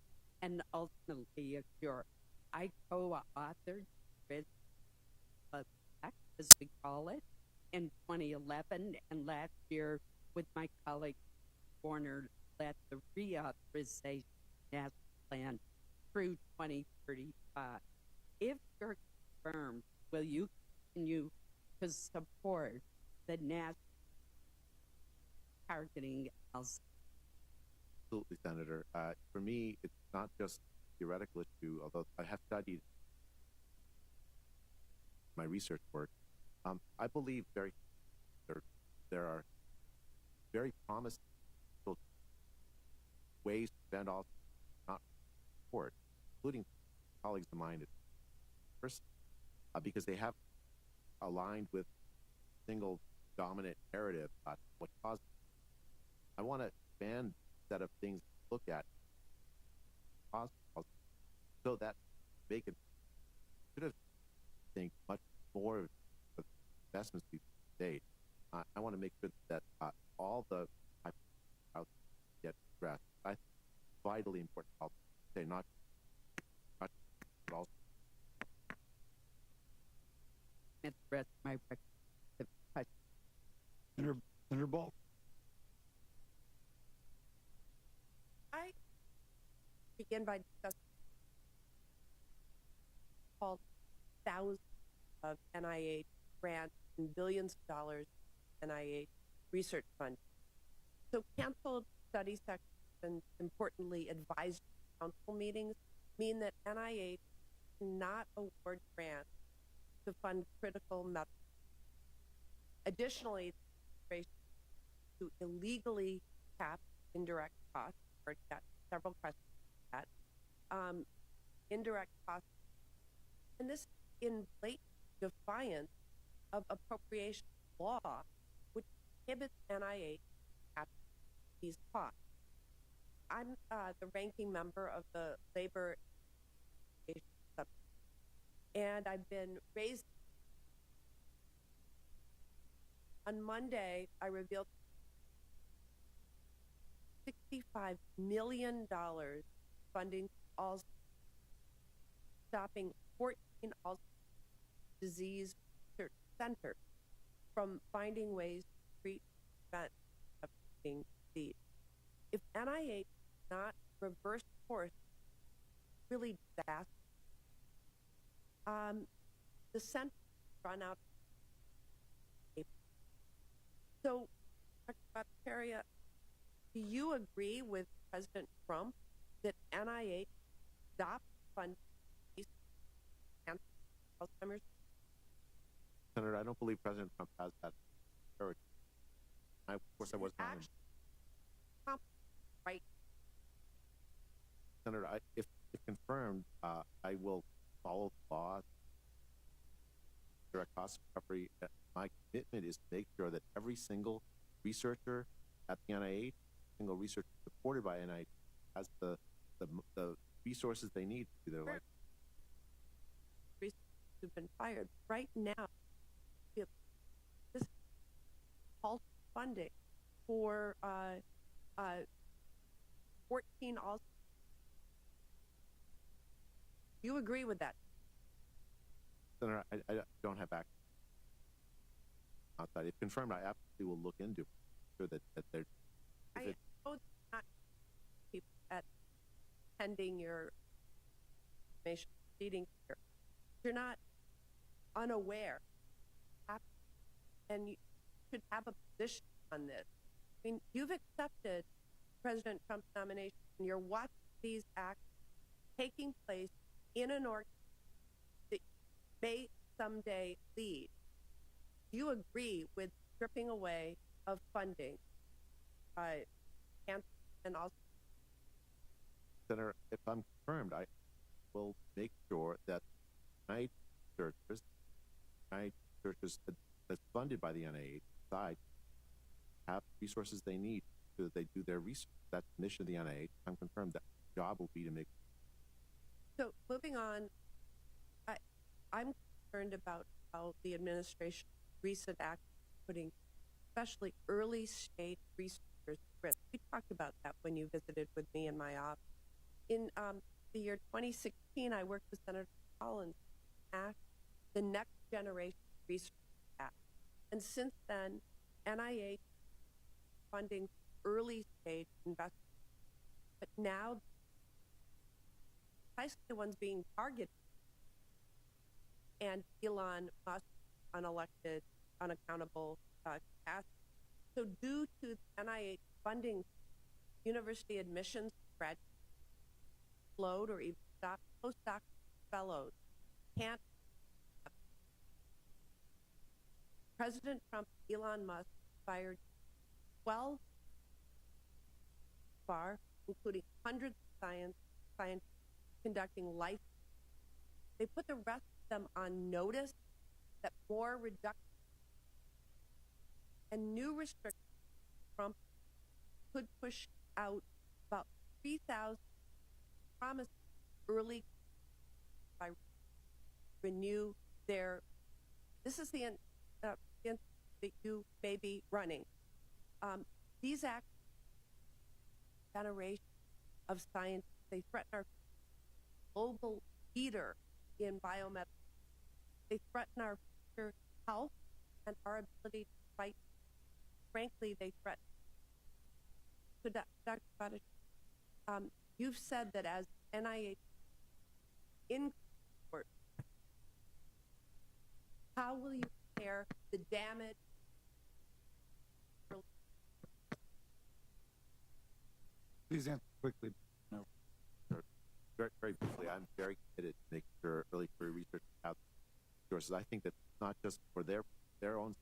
and ultimately a cure. I co-authored this, as we call it, in 2011, and last year with my colleague Warner led the reauthorization national plan through 2035. If you're confirmed, will you continue to support the national targeting Alzheimer's? Absolutely, Senator. For me, it's not just a theoretical issue, although I have studied my research work. I believe there are very promising ways to prevent Alzheimer's, not support, including colleagues of mine at first, because they have aligned with single dominant narrative about what caused it. I want to expand the set of things to look at so that they can should have think much more of the investments we've made. I want to make sure that all the get addressed. I think it's vitally important. I'll say not but also. That's the rest of my question. Senator Ball. I begin by discussing called thousands of NIH grants and billions of dollars NIH research funding. So canceled study sections and importantly advisory council meetings mean that NIH cannot award grants to fund critical methods. Additionally, the administration to illegally cap indirect costs, or got several questions on that, indirect costs, and this in blatant defiance of appropriation law, which prohibits NIH cap these costs. I'm the ranking member of the Labor Subcommittee, and I've been raised. On Monday, I revealed $65 million funding Alzheimer's, stopping 14 Alzheimer's disease research centers from finding ways to treat and prevent disease. If NIH does not reverse course, really disaster. The center run out. So, Dr. Bhattacharya, do you agree with President Trump that NIH stop funding Alzheimer's? Senator, I don't believe President Trump has that authority. Of course, I was not. Right. Senator, if confirmed, I will follow the law. Direct cost recovery. My commitment is to make sure that every single researcher at the NIH, single researcher supported by NIH, has the resources they need to do their work. Researchers who've been fired right now. This false funding for 14 also. You agree with that? Senator, I don't have access outside. If confirmed, I absolutely will look into it. Sure that they're. I know it's not people at pending your information proceeding here. You're not unaware, and you should have a position on this. I mean, you've accepted President Trump's nomination, and you're watching these acts taking place in an organization that may someday lead. Do you agree with stripping away of funding and also? Senator, if I'm confirmed, I will make sure that NIH researchers that's funded by the NIH side have resources they need so that they do their research. That's the mission of the NIH. I'm confirmed that the job will be to make. So moving on, I'm concerned about how the administration recent act putting especially early stage researchers at risk. We talked about that when you visited with me in my office. In the year 2016, I worked with Senator Collins at the Next Generation Research Act. And since then, NIH funding early stage investment. But now, precisely the ones being targeted, and Elon Musk, unelected, unaccountable capacity. So due to NIH funding, university admissions graduates slowed or even stopped. Postdoc fellows can't. President Trump, Elon Musk fired 12 far, including hundreds of scientists conducting life. They put the rest of them on notice that more reductions and new restrictions Trump could push out about 3,000 promised early by renew their. This is the that you may be running. These acts generation of science, they threaten our global leader in biomedicine. They threaten our future health and our ability to fight. Frankly, they threaten. So, Dr. Bhattacharya, you've said that as NIH in court, how will you compare the damage? Please answer quickly. No. Very, very briefly, I'm very committed to making sure early career research have resources. I think that not just for their own,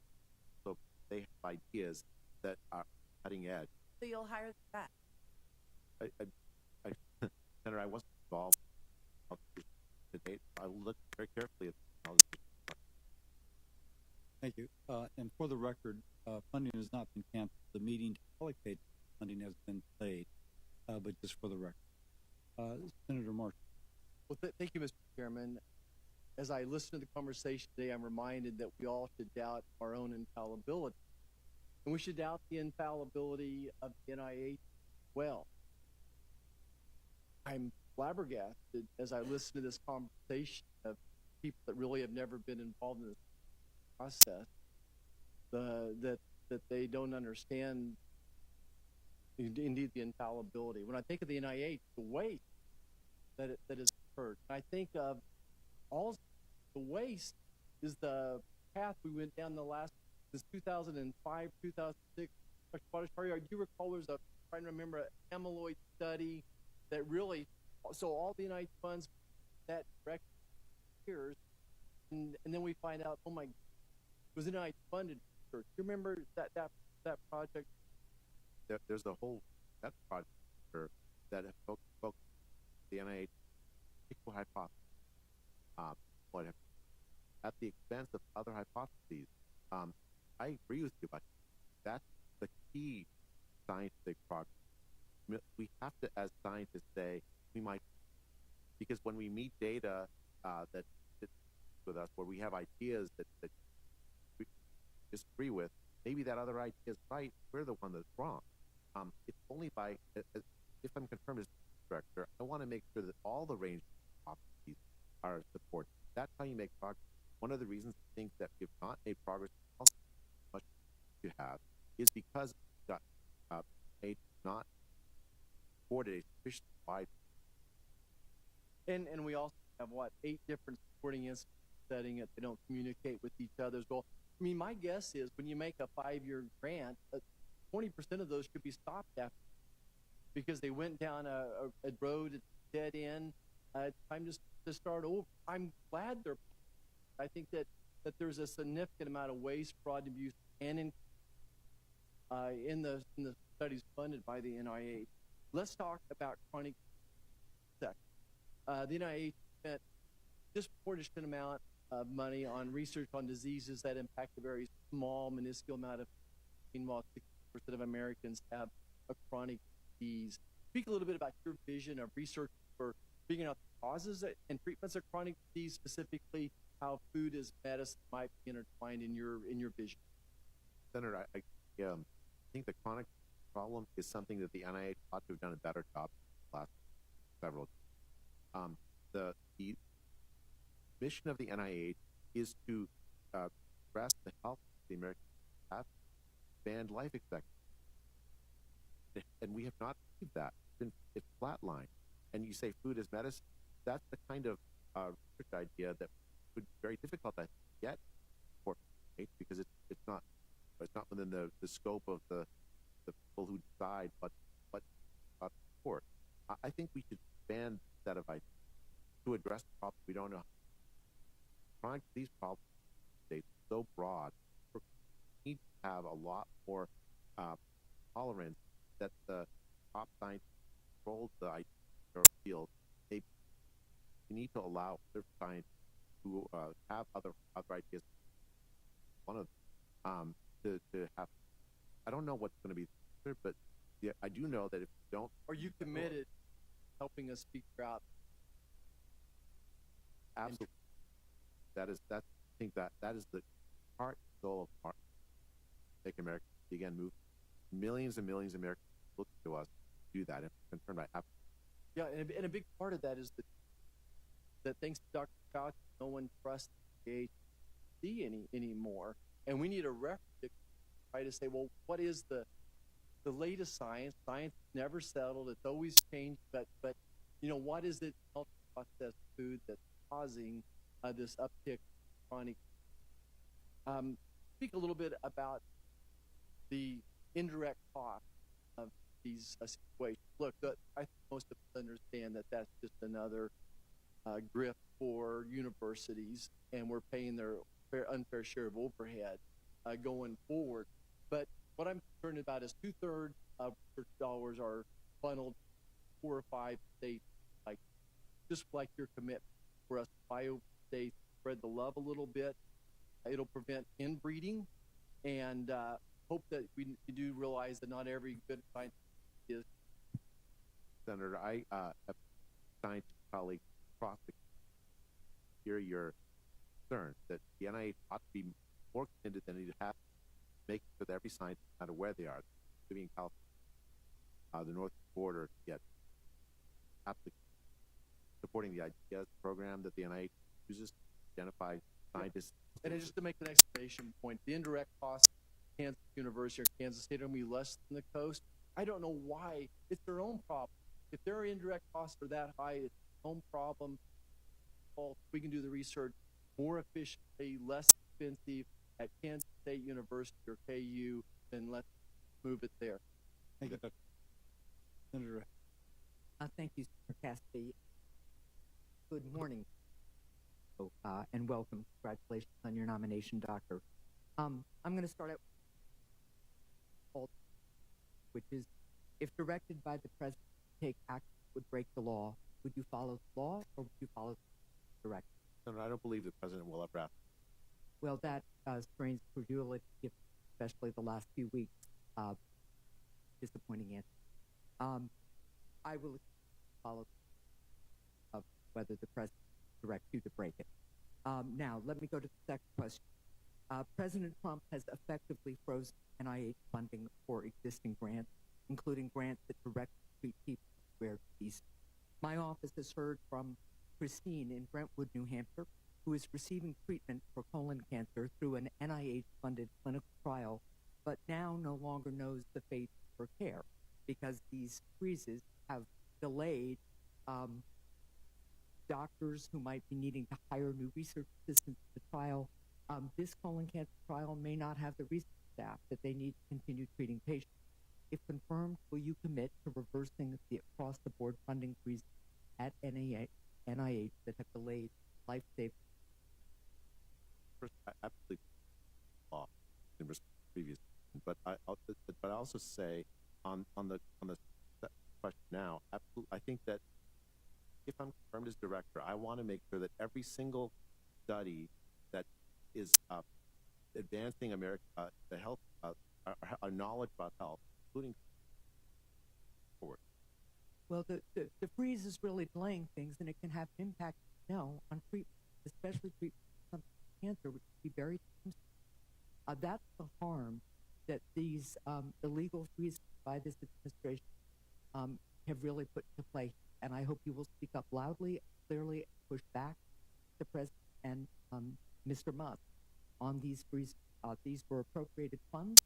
so they have ideas that are cutting edge. So you'll hire that. Senator, I wasn't involved to date. I will look very carefully at the technology. Thank you. And for the record, funding has not been canceled. The meeting to allocate funding has been delayed, but just for the record. Senator Marshall. Well, thank you, Mr. Chairman. As I listen to the conversation today, I'm reminded that we all should doubt our own infallibility. And we should doubt the infallibility of the NIH as well. I'm flabbergasted as I listen to this conversation of people that really have never been involved in this process, that they don't understand indeed the infallibility. When I think of the NIH, the waste that has occurred, I think of all the waste is the path we went down since 2005, 2006. Dr. Bhattacharya, do you recall there's I'm trying to remember an amyloid study that really, so all the NIH funds that direct years, and then we find out, oh my, it was NIH funded research. Do you remember that project? There's a whole that project that focused the NIH equal hypothesis, at the expense of other hypotheses. I agree with you, but that's the key scientific progress. We have to, as scientists, say we might, because when we meet data that fits with us, where we have ideas that we disagree with, maybe that other idea is right. We're the one that's wrong. It's only by, if I'm confirmed as director, I want to make sure that all the range of hypotheses are supported. That's how you make progress. One of the reasons I think that we've not made progress as much as you have is because it's not supported a sufficiently wide. And we also have 8 different supporting institutes setting it. They don't communicate with each other's goal. I mean, my guess is when you make a 5-year grant, 20% of those could be stopped after because they went down a road, a dead end. It's time to start over. I'm glad they're. I think that there's a significant amount of waste, fraud, abuse, and in the studies funded by the NIH. Let's talk about chronic sex. The NIH spent disproportionate amount of money on research on diseases that impact a very small, minuscule amount of, while 60% of Americans have a chronic disease. Speak a little bit about your vision of research for figuring out the causes and treatments of chronic disease, specifically how food as medicine might be intertwined in your vision. Senator, I think the chronic problem is something that the NIH ought to have done a better job in the last several years. The mission of the NIH is to address the health of the American people, expand life expectancy. And we have not achieved that. It's flatlined. And you say food as medicine, that's the kind of research idea that would be very difficult to get for because it's not within the scope of the people who decide what support. I think we should expand the set of ideas to address the problem we don't know. Chronic disease problems are so broad, we need to have a lot more tolerance that the top scientists control the field. They we need to allow other scientists who have other ideas. One of them to have. I don't know what's going to be the answer, but yeah, I do know that if you don't, Are you committed to helping us figure out? absolutely, I think that is the heart and soul of our Make America Again move. Millions and millions of Americans look to us to do that, and I'm concerned by Yeah, and a big part of that is that thanks to Dr. Fauci, no one trusts the AHC anymore, and we need a reference to try to say, well, what is the latest science? Science is never settled; it's always changed. But what is it in ultra-processed food that's causing this uptick in chronic? Speak a little bit about the indirect cost of these situations. Look, I think most of us understand that that's just another grift for universities, and we're paying their unfair share of overhead going forward. But what I'm concerned about is 2/3 of research dollars are funneled 4 or 5 states, just like your commitment for us to fly over states, spread the love a little bit. It'll prevent inbreeding, and hope that we do realize that not every good scientist is. Senator, I have science colleagues across the hear your concern that the NIH ought to be more committed than it has, making sure that every scientist, no matter where they are, living in California, the north border, get applicants, supporting the IDEAS program that the NIH uses to identify scientists. And just to make an exclamation point, the indirect costs of Kansas University or Kansas State are going to be less than the coast. I don't know why. It's their own problem. If their indirect costs are that high, it's their own problem. Well, we can do the research more efficiently, less expensive at Kansas State University or KU, then let's move it there. Thank you, Dr. Senator. Thank you, Senator Cassidy. Good morning, and welcome. Congratulations on your nomination, Doctor. I'm going to start out, which is, if directed by the president to take action that would break the law, would you follow the law or would you follow the direction? Senator, I don't believe the president will ever ask. Well, that strains credulity, especially the last few weeks. Disappointing answer. I will follow whether the president directs you to break it. Now, let me go to the second question. President Trump has effectively frozen NIH funding for existing grants, including grants that directly treat people with rare disease. My office has heard from Christine in Brentwood, New Hampshire, who is receiving treatment for colon cancer through an NIH-funded clinical trial, but now no longer knows the fate of her care because these freezes have delayed doctors who might be needing to hire new research assistants to the trial. This colon cancer trial may not have the research staff that they need to continue treating patients. If confirmed, will you commit to reversing the across-the-board funding freeze at NIH that have delayed life-saving? First, I absolutely law in response to previous, but I also say on the question now, absolutely, I think that if I'm confirmed as director, I want to make sure that every single study that is advancing America, the health, our knowledge about health, including forward. Well, the freeze is really delaying things, and it can have an impact, on treatment, especially treatment of cancer, which can be very dangerous. That's the harm that these illegal freezes by this administration have really put into play. And I hope you will speak up loudly, clearly, and push back the president and Mr. Musk on these freezes. These were appropriated funds.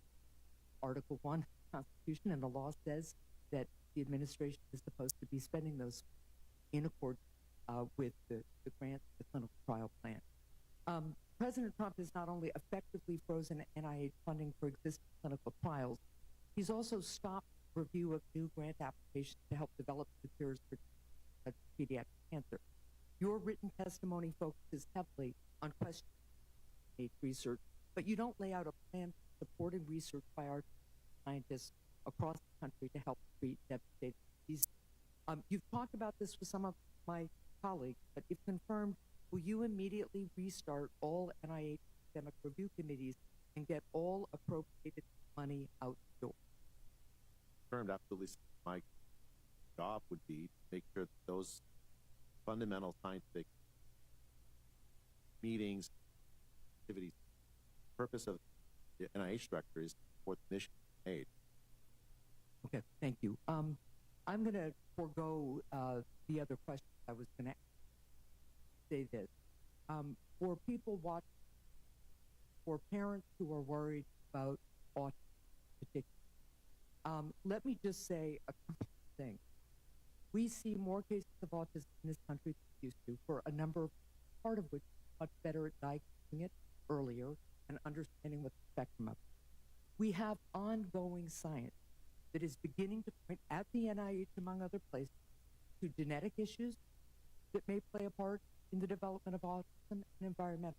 Article 1 of the Constitution, and the law says that the administration is supposed to be spending those in accord with the grant, the clinical trial plan. President Trump has not only effectively frozen NIH funding for existing clinical trials, he's also stopped review of new grant applications to help develop the cures for pediatric cancer. Your written testimony focuses heavily on questioning research, but you don't lay out a plan for supporting research by our scientists across the country to help treat devastating diseases. You've talked about this with some of my colleagues, but if confirmed, will you immediately restart all NIH academic review committees and get all appropriated money out the door? Confirmed, absolutely. My job would be to make sure that those fundamental scientific meetings, activities, the purpose of the NIH director is for the mission aid. Okay, thank you. I'm going to forego the other question I was going to say this. For people watching, for parents who are worried about autism in particular, let me just say a couple of things. We see more cases of autism in this country than we used to for a number of, part of which is much better at diagnosing it earlier and understanding what the spectrum of it. We have ongoing science that is beginning to point at the NIH, among other places, to genetic issues that may play a part in the development of autism and environmental.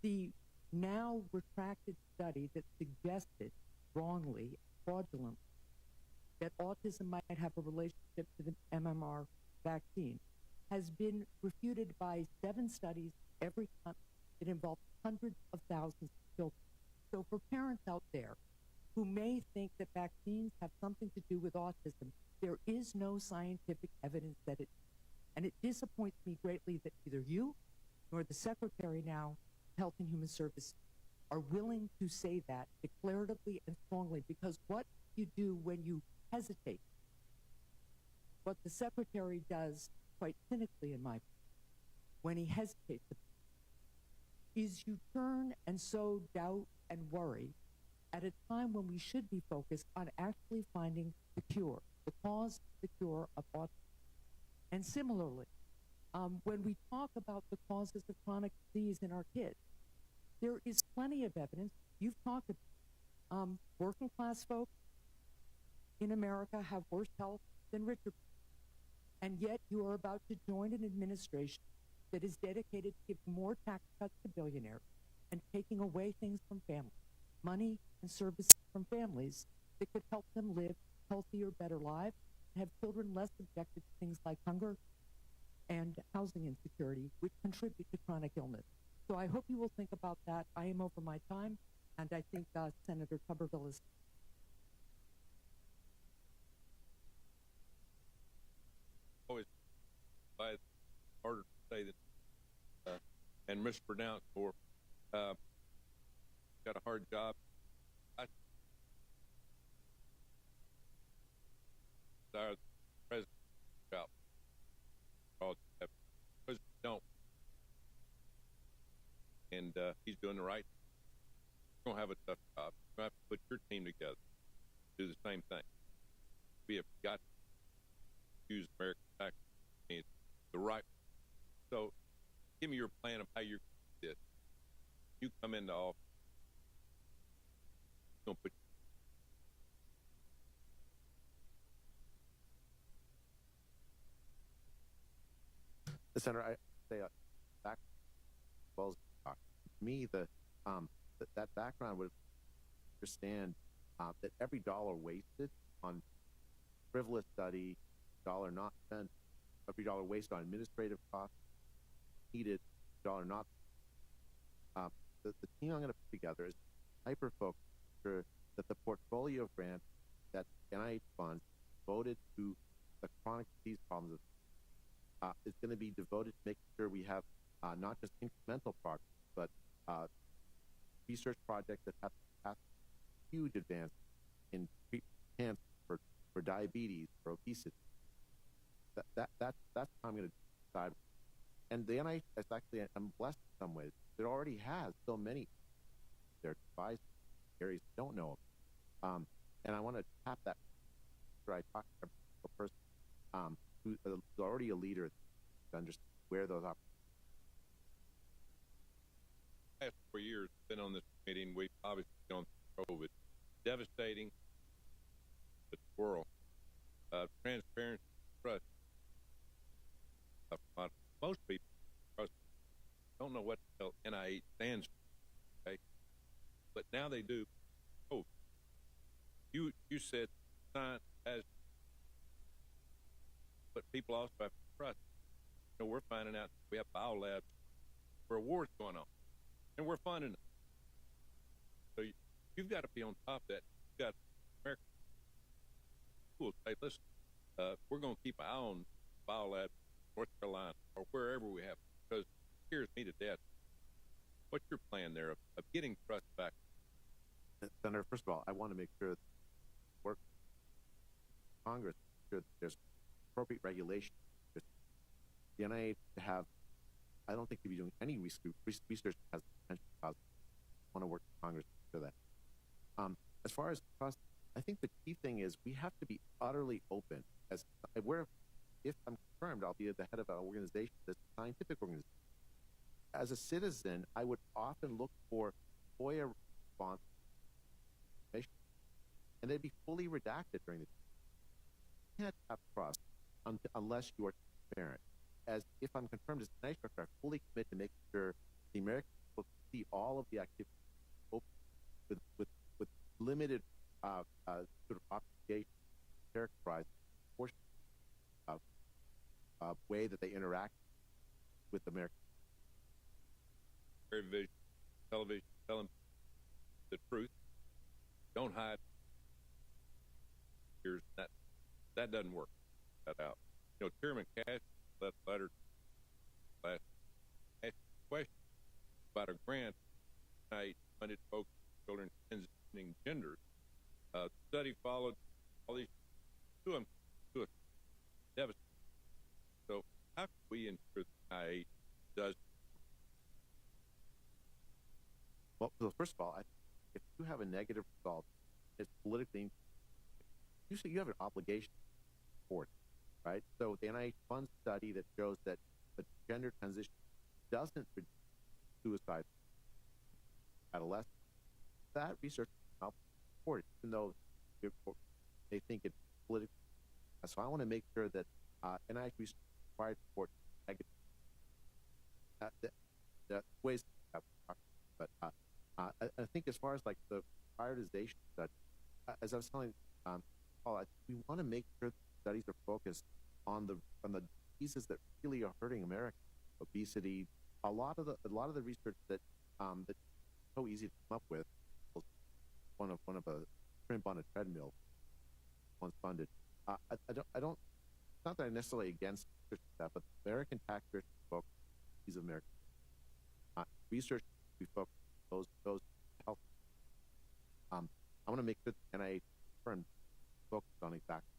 The now retracted study that suggested wrongly, fraudulently, that autism might have a relationship to the MMR vaccine has been refuted by 7 studies every month that involve hundreds of thousands of children. So for parents out there who may think that vaccines have something to do with autism, there is no scientific evidence that it, and it disappoints me greatly that neither you nor the Secretary now of Health and Human Services are willing to say that declaratively and strongly, because what you do when you hesitate, what the Secretary does quite cynically in my opinion, when he hesitates, is you turn and sow doubt and worry at a time when we should be focused on actually finding the cure, the cause of the cure of autism. And similarly, when we talk about the causes of chronic disease in our kids, there is plenty of evidence. You've talked about working class folks in America have worse health than richer people. And yet you are about to join an administration that is dedicated to giving more tax cuts to billionaires and taking away things from families, money and services from families that could help them live healthier, better lives, and have children less subjected to things like hunger and housing insecurity, which contribute to chronic illness. So I hope you will think about that. I am over my time, and I think Senator Tuberville is. Always harder to say than and mispronounce or got a hard job. I desire the president job. President don't, and he's doing the right thing. You're gonna have a tough job. You're gonna have to put your team together, do the same thing. We have got to use American tax money the right way. So give me your plan of how you're going to do this. You come into office, you're going to put Senator, I say back as well as to me, that background would understand that every dollar wasted on frivolous study, dollar not spent, every dollar wasted on administrative costs, needed, dollar not. The team I'm going to put together is hyper-focused sure that the portfolio of grants that NIH funds devoted to the chronic disease problems is going to be devoted to making sure we have not just incremental progress, but research projects that have huge advance in treatment of cancer, for diabetes, for obesity. That's how I'm going to decide. And the NIH is actually, I'm blessed in some ways. It already has so many their devices, areas we don't know of. And I want to tap that after I talk to a person who's already a leader to understand where those opportunities. Last 4 years been on this committee, and we've obviously gone through COVID, devastating the world. Transparency, trust. Most people don't know what the hell NIH stands for, okay? But now they do. Oh, you said science has, but people also have to trust. know, we're finding out we have biolabs where wars going on, and we're funding them. So you've got to be on top of that. You've got American schools say, listen, we're going to keep an eye on biolabs in North Carolina or wherever we have, because it scares me to death. What's your plan there of getting trust back? Senator, first of all, I want to make sure that work Congress sure that there's appropriate regulation. The NIH to have, I don't think to be doing any research that has potential cause. I want to work with Congress to that. As far as trust, I think the key thing is we have to be utterly open. As if I'm confirmed, I'll be at the head of an organization that's a scientific organization. As a citizen, I would often look for FOIA response and they'd be fully redacted during the time. You can't have trust unless you are transparent. As if I'm confirmed as an NIH director, I fully commit to making sure the American people see all of the activities open with limited sort of obfuscation, characterized portion of way that they interact with Americans. Very visual, television, tell them the truth. Don't hide. Here's that doesn't work. That out. You know, Chairman Cash left a letter last asked a question about a grant I funded folks, children transitioning genders. The study followed all these to a devastating. So how can we ensure that NIH does? Well, first of all, if you have a negative result, it's politically, usually you have an obligation to support it, right? So the NIH funds study that shows that the gender transition doesn't reduce suicide adolescents. That research is not supported, even though they think it's politically. So I want to make sure that NIH research is required to support negative. The ways to have, but I think as far as like the prioritization study, as I was telling Paul, we want to make sure that studies are focused on the diseases that really are hurting Americans. Obesity, a lot of the research that's so easy to come up with. One of a shrimp on a treadmill, once funded. I don't. It's not that I'm necessarily against research that, but American taxpayers focus on these American research. We focus on those health. I want to make sure that NIH firm focused on exactly.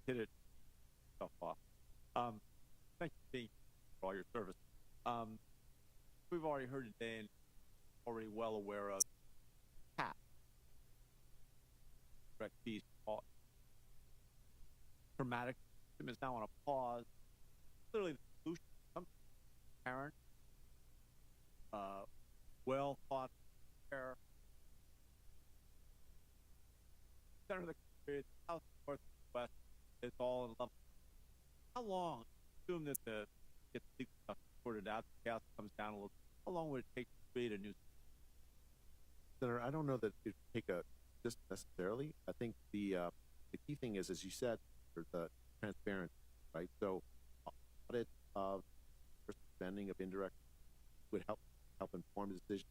Hit it off. Thank you for all your service. We've already heard today and already well aware of CAP. Correct piece. Traumatic system is now on a pause. Clearly, the solution is something apparent, well thought care. Center of the country, south, north, west, is all in level. How long, assume that the get the legal stuff sorted out, the gas comes down a little, how long would it take to create a new system? Senator, I don't know that it would take just necessarily. I think the key thing is, as you said, the transparency, right? So audit of spending of indirect would help inform the decision.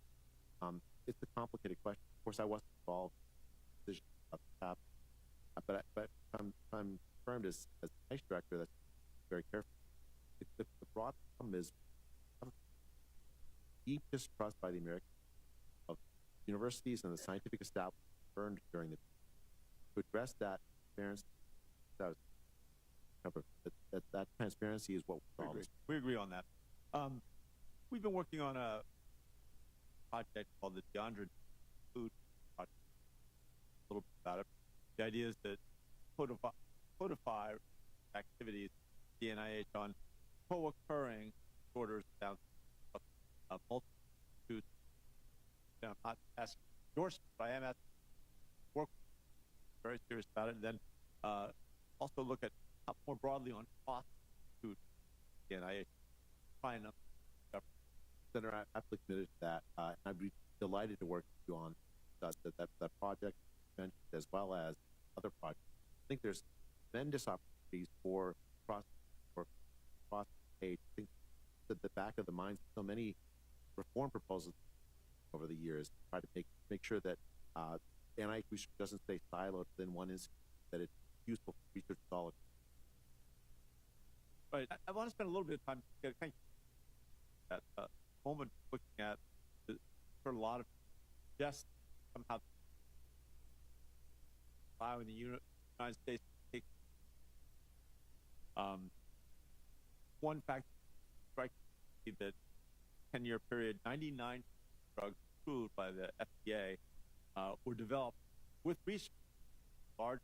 It's a complicated question. Of course, I wasn't involved in the decision of the CAP, but I'm confirmed as NIH director. That's very careful. The broad problem is deep distrust by the American of universities and the scientific establishment burned during the to address that transparency. That transparency is what we agree on that. We've been working on a project called the DeAndre Food Project. A little bit about it. The idea is to codify activities at the NIH on co-occurring disorders down multitude. I'm not asking endorsement, but I am asking work very serious about it. And then also look at more broadly on cost to the NIH. Senator, I'm absolutely committed to that. And I'd be delighted to work with you on that project mentioned, as well as other projects. I think there's tremendous opportunities for cross page. I think that the back of the minds of so many reform proposals over the years to try to make sure that NIH research doesn't stay siloed within one institute, that it's useful for research scholars. Right. I want to spend a little bit of time. Thank you. At the moment, looking at for a lot of just somehow allowing the United States to take one fact strikes me that 10-year period, 99 drugs approved by the FDA were developed with research, large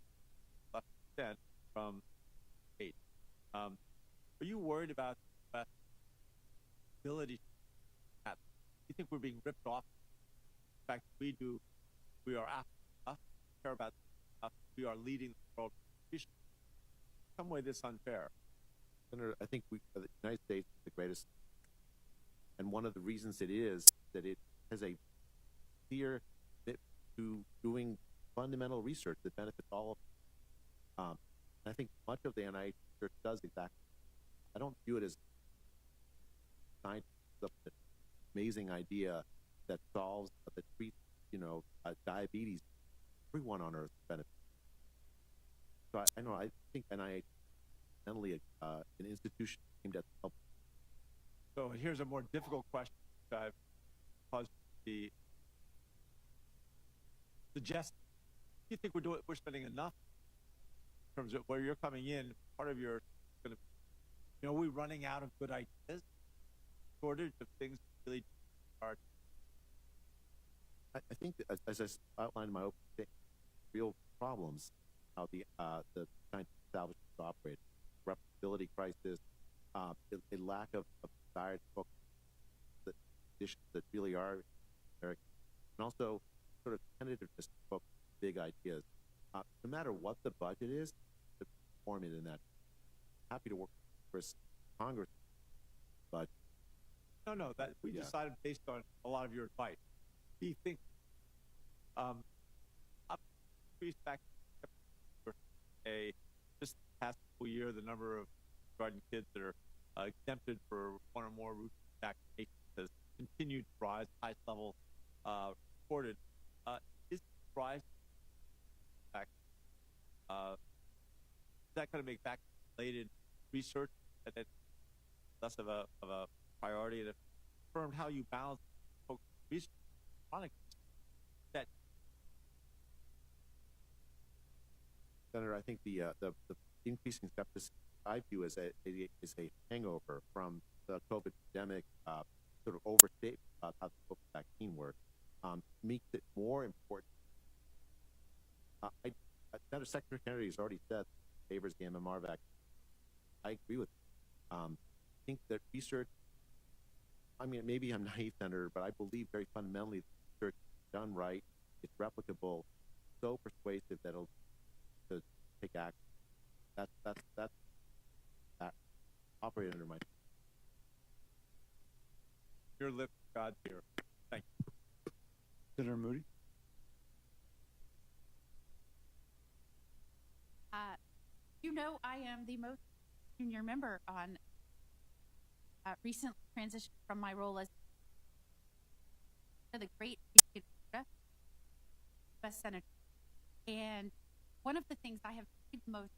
extent from state. Are you worried about the ability to do you think we're being ripped off? In fact, we are after enough, care about enough, we are leading the world. In some way, this is unfair. Senator, I think the United States is the greatest, and one of the reasons it is that it has a clear fit to doing fundamental research that benefits all of us. And I think much of the NIH research does exactly. I don't view it as science, an amazing idea that solves, that treats, diabetes. Everyone on Earth benefits. So I think NIH is fundamentally an institution aimed at the public. So here's a more difficult question that I've caused the suggest. Do you think we're spending enough in terms of where you're coming in? Part of your going to, are we running out of good ideas? Shortage of things really are. I think that, as I outlined in my opening statement, real problems how the scientific establishment operates, replicability crisis, a lack of desire to focus on the conditions that really are American, and also sort of tentativeness to focus on big ideas. No matter what the budget is, to perform it in that. Happy to work with Congress, but no, that we decided based on a lot of your advice. Do you think increase back just the past school year, the number of garden kids that are exempted for one or more routine vaccinations has continued to rise, highest level reported. Is the rise back? Is that going to make vaccine-related research that it's less of a priority? And affirmed how you balance research, chronic that. Senator, I think the increasing skepticism I view as a hangover from the COVID pandemic, sort of overstatement about how the COVID vaccine works, makes it more important. Senator Secretary Kennedy has already said favors the MMR vaccine. I agree with him. I think that research, maybe I'm naive, Senator, but I believe very fundamentally that research is done right, it's replicable, so persuasive that it'll to take action. That's operate under my. Your lips, God's here. Thank you. Senator Moody. I am the most junior member on recently transitioned from my role as the great U.S. Senator. And one of the things I have seen the most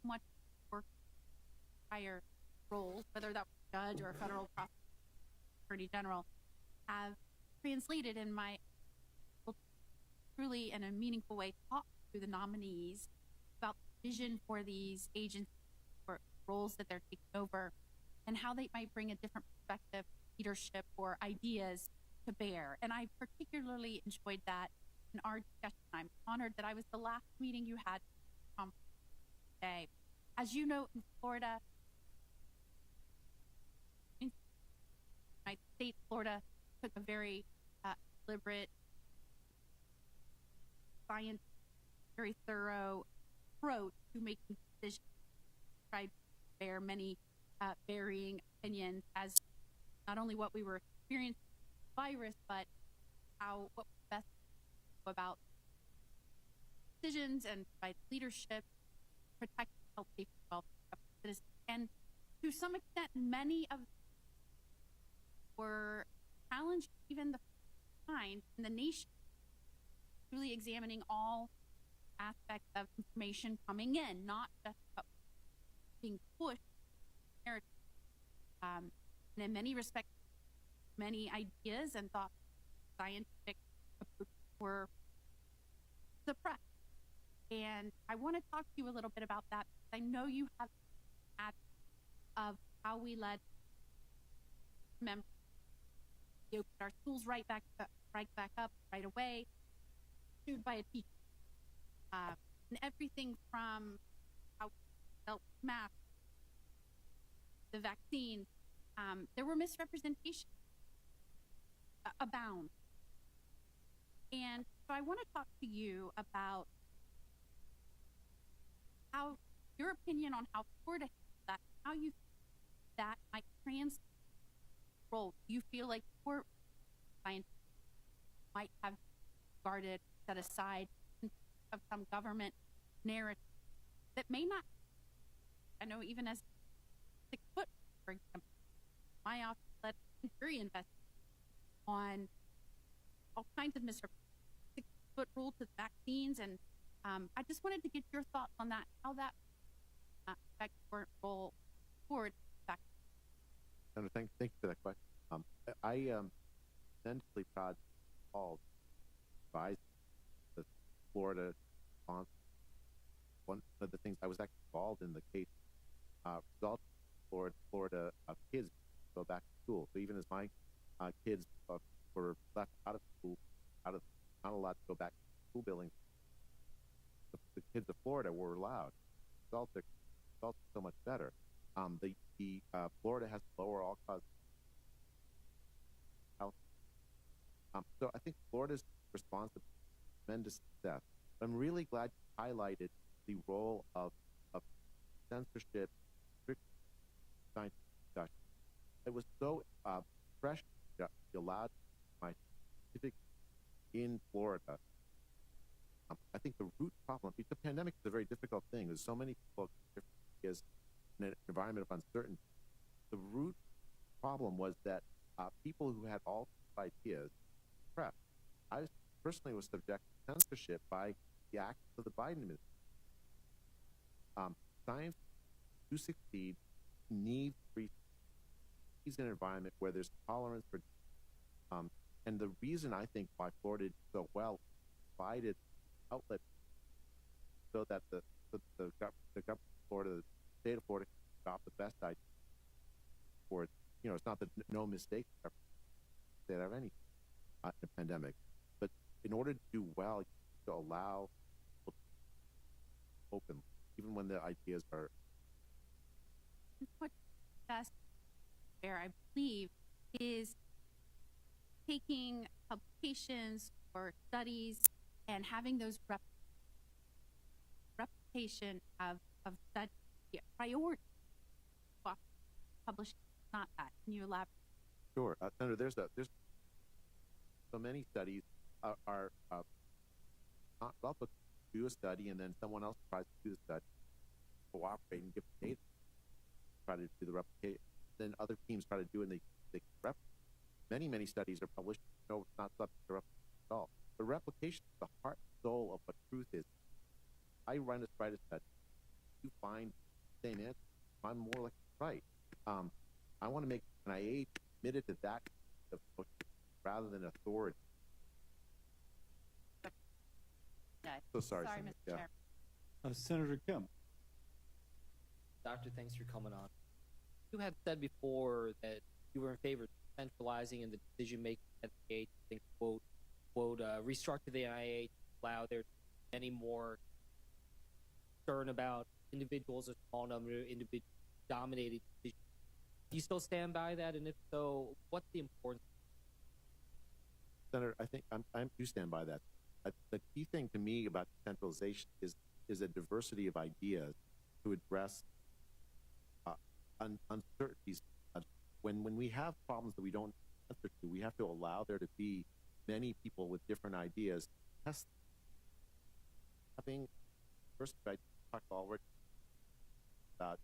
much work higher roles, whether that was a judge or a federal prosecutor, attorney general, have translated in my truly in a meaningful way talk to the nominees about the vision for these agencies or roles that they're taking over and how they might bring a different perspective, leadership, or ideas to bear. And I particularly enjoyed that in our discussion. I'm honored that I was the last meeting you had today. As you know, in Florida, my state, Florida, took a very deliberate, science, very thorough approach to making decisions. Tried to bear many varying opinions as not only what we were experiencing with the virus, but what was best about decisions and by leadership, protect health, safety, welfare of citizens. And to some extent, many of them were challenged, even the kind in the nation, truly examining all aspects of information coming in, not just what was being pushed. And in many respects, many ideas and thoughts, scientific approaches were suppressed. And I want to talk to you a little bit about that, because I know you have an of how we led members. We opened our schools right back up right away, sued by a teacher. And everything from how we dealt with masks, the vaccine, there were misrepresentations abound. And so I want to talk to you about how your opinion on how Florida handled that, how you that might translate role. Do you feel like your scientists might have guarded, set aside of some government narrative that may not? I know even as 6 foot, for example, my office led a jury investigation on all kinds of misrepresentations, 6 foot rule to vaccines, and I just wanted to get your thoughts on that, how that affects your role forward. Senator, thank you for that question. I am immensely proud to be called advisor the Florida response. One of the things I was actually involved in the case resulted in Florida kids go back to school. So even as my kids were left out of school, not allowed to go back to school buildings, the kids of Florida were allowed. The results are so much better. Florida has lower all-cause health. So I think Florida's response to tremendous success. I'm really glad you highlighted the role of censorship, strict scientific discussion. It was so fresh that you allowed my scientific in Florida. I think the root problem, the pandemic is a very difficult thing. There's so many people in an environment of uncertainty. The root problem was that people who had all ideas pressed. I personally was subject to censorship by the actions of the Biden administration. Science, to succeed, needs free. He's in an environment where there's tolerance for, and the reason I think why Florida did so well provided outlet so that the government of Florida, the state of Florida, can adopt the best idea for it. You know, it's not that no mistakes that have any in a pandemic, but in order to do well, you have to allow people to open, even when the ideas are. What best there, I believe, is taking publications or studies and having those replication of studies be a priority. Publishing, not that. Can you elaborate? Sure, Senator. There's so many studies are not well, but do a study and then someone else tries to do the study, cooperate and give data, try to do the replicate. Then other teams try to do it, and they replicate. Many studies are published. No, it's not subject to replication at all. But replication is the heart and soul of what truth is. I write a study. You find the same answer. I'm more like right. I want to make NIH committed to that approach rather than authority. So sorry, Sorry, Senator. Mr. Yeah. Chair. Senator Kim. Doctor, thanks for coming on. You had said before that you were in favor of centralizing in the decision-making at the NIH. I think, quote, restructure the NIH, allow there any more concern about individuals, a small number of individuals dominating decisions. Do you still stand by that? And if so, what's the importance? Senator, I think I do stand by that. The key thing to me about decentralization is a diversity of ideas to address uncertainties when we have problems that we don't answer to, we have to allow there to be many people with different ideas. Test having first, I talked already about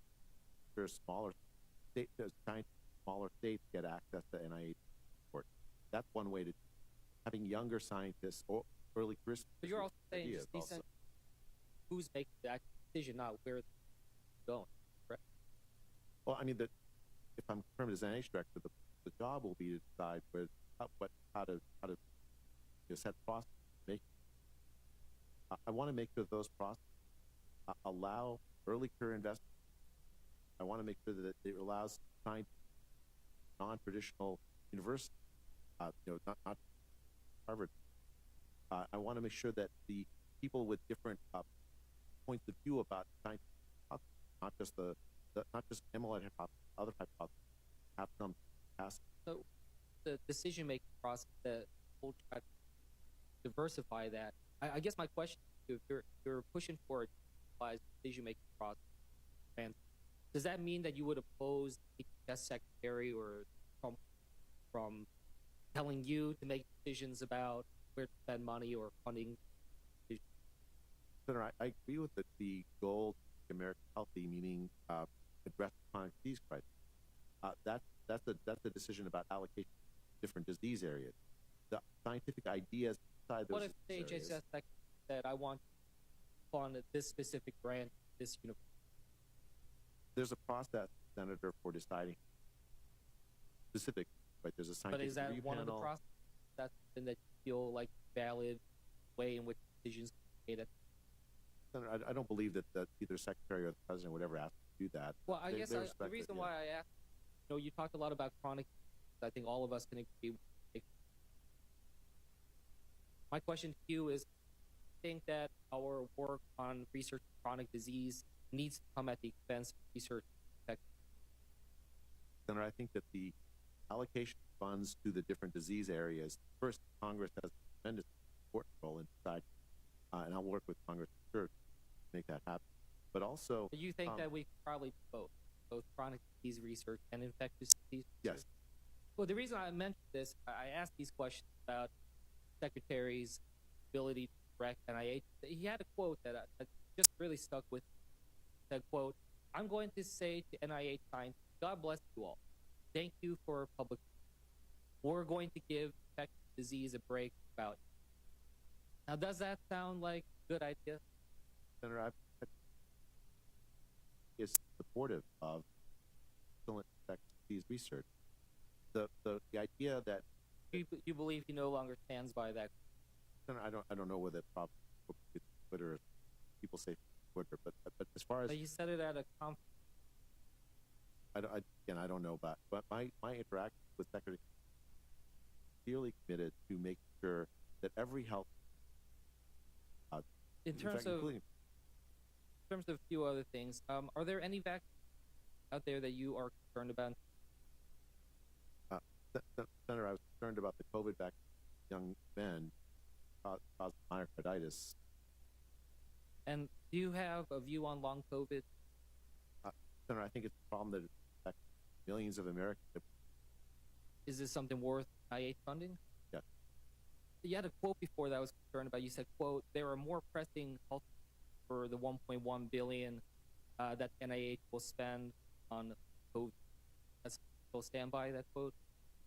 there's smaller states, smaller states get access to NIH support. That's one way to having younger scientists or early career. But you're also saying just who's making that decision, not where they're going, correct? Well, I mean, if I'm confirmed as NIH director, the job will be to decide how to set process. I want to make sure those processes allow early career investment. I want to make sure that it allows science, non-traditional universities, not Harvard. I want to make sure that the people with different points of view about science, not just not just amyloid hypothesis, other hypotheses, have some capacity. So the decision-making process that will try to diversify that. I guess my question is, if you're pushing for a decision-making process, and does that mean that you would oppose the HHS secretary or from telling you to make decisions about where to spend money or funding? Senator, I agree with the goal to make America healthy, meaning address the chronic disease crisis. That's a decision about allocation of different disease areas. The scientific ideas inside those. What if the HHS secretary said, "I want to fund this specific grant, this university"? There's a process, Senator, for deciding specific. Right? There's a scientific But is that review one panel. of the processes? That's something that you feel like valid way in which decisions are made? Senator, I don't believe that either secretary or the president would ever ask to do that. Well, I guess They the respect reason it, yeah. why I asked, you talked a lot about chronic. I think all of us can agree. My question to you is, do you think that our work on research on chronic disease needs to come at the expense of research? Senator, I think that the allocation of funds to the different disease areas, first, Congress has a tremendous important role in deciding, and I'll work with Congress for sure to make that happen. But also, Do you think that we could probably do both chronic disease research and infectious disease research? yes, Well, the reason I mentioned this, I asked these questions about Secretary's ability to direct NIH. He had a quote that just really stuck with me. That quote, "I'm going to say to NIH scientists, God bless you all. Thank you for public. We're going to give infectious disease a break about it." Now, does that sound like a good idea? Senator, is supportive of excellent infectious disease research. The idea that You believe he no longer stands by that? Senator, I don't know whether probably Twitter, people say Twitter, but as far as But you said it at a conference. I don't know about, but my interaction with Secretary clearly committed to making sure that every health, In terms of a few other things, are there any vaccines out there that you are concerned about? Senator, I was concerned about the COVID vaccine young men caused myocarditis. And do you have a view on long COVID? Senator, I think it's a problem that affects millions of Americans. Is this something worth NIH funding? Yes. You had a quote before that I was concerned about. You said, quote, "There are more pressing health for the $1.1 billion that NIH will spend on COVID." That's still stand by that quote?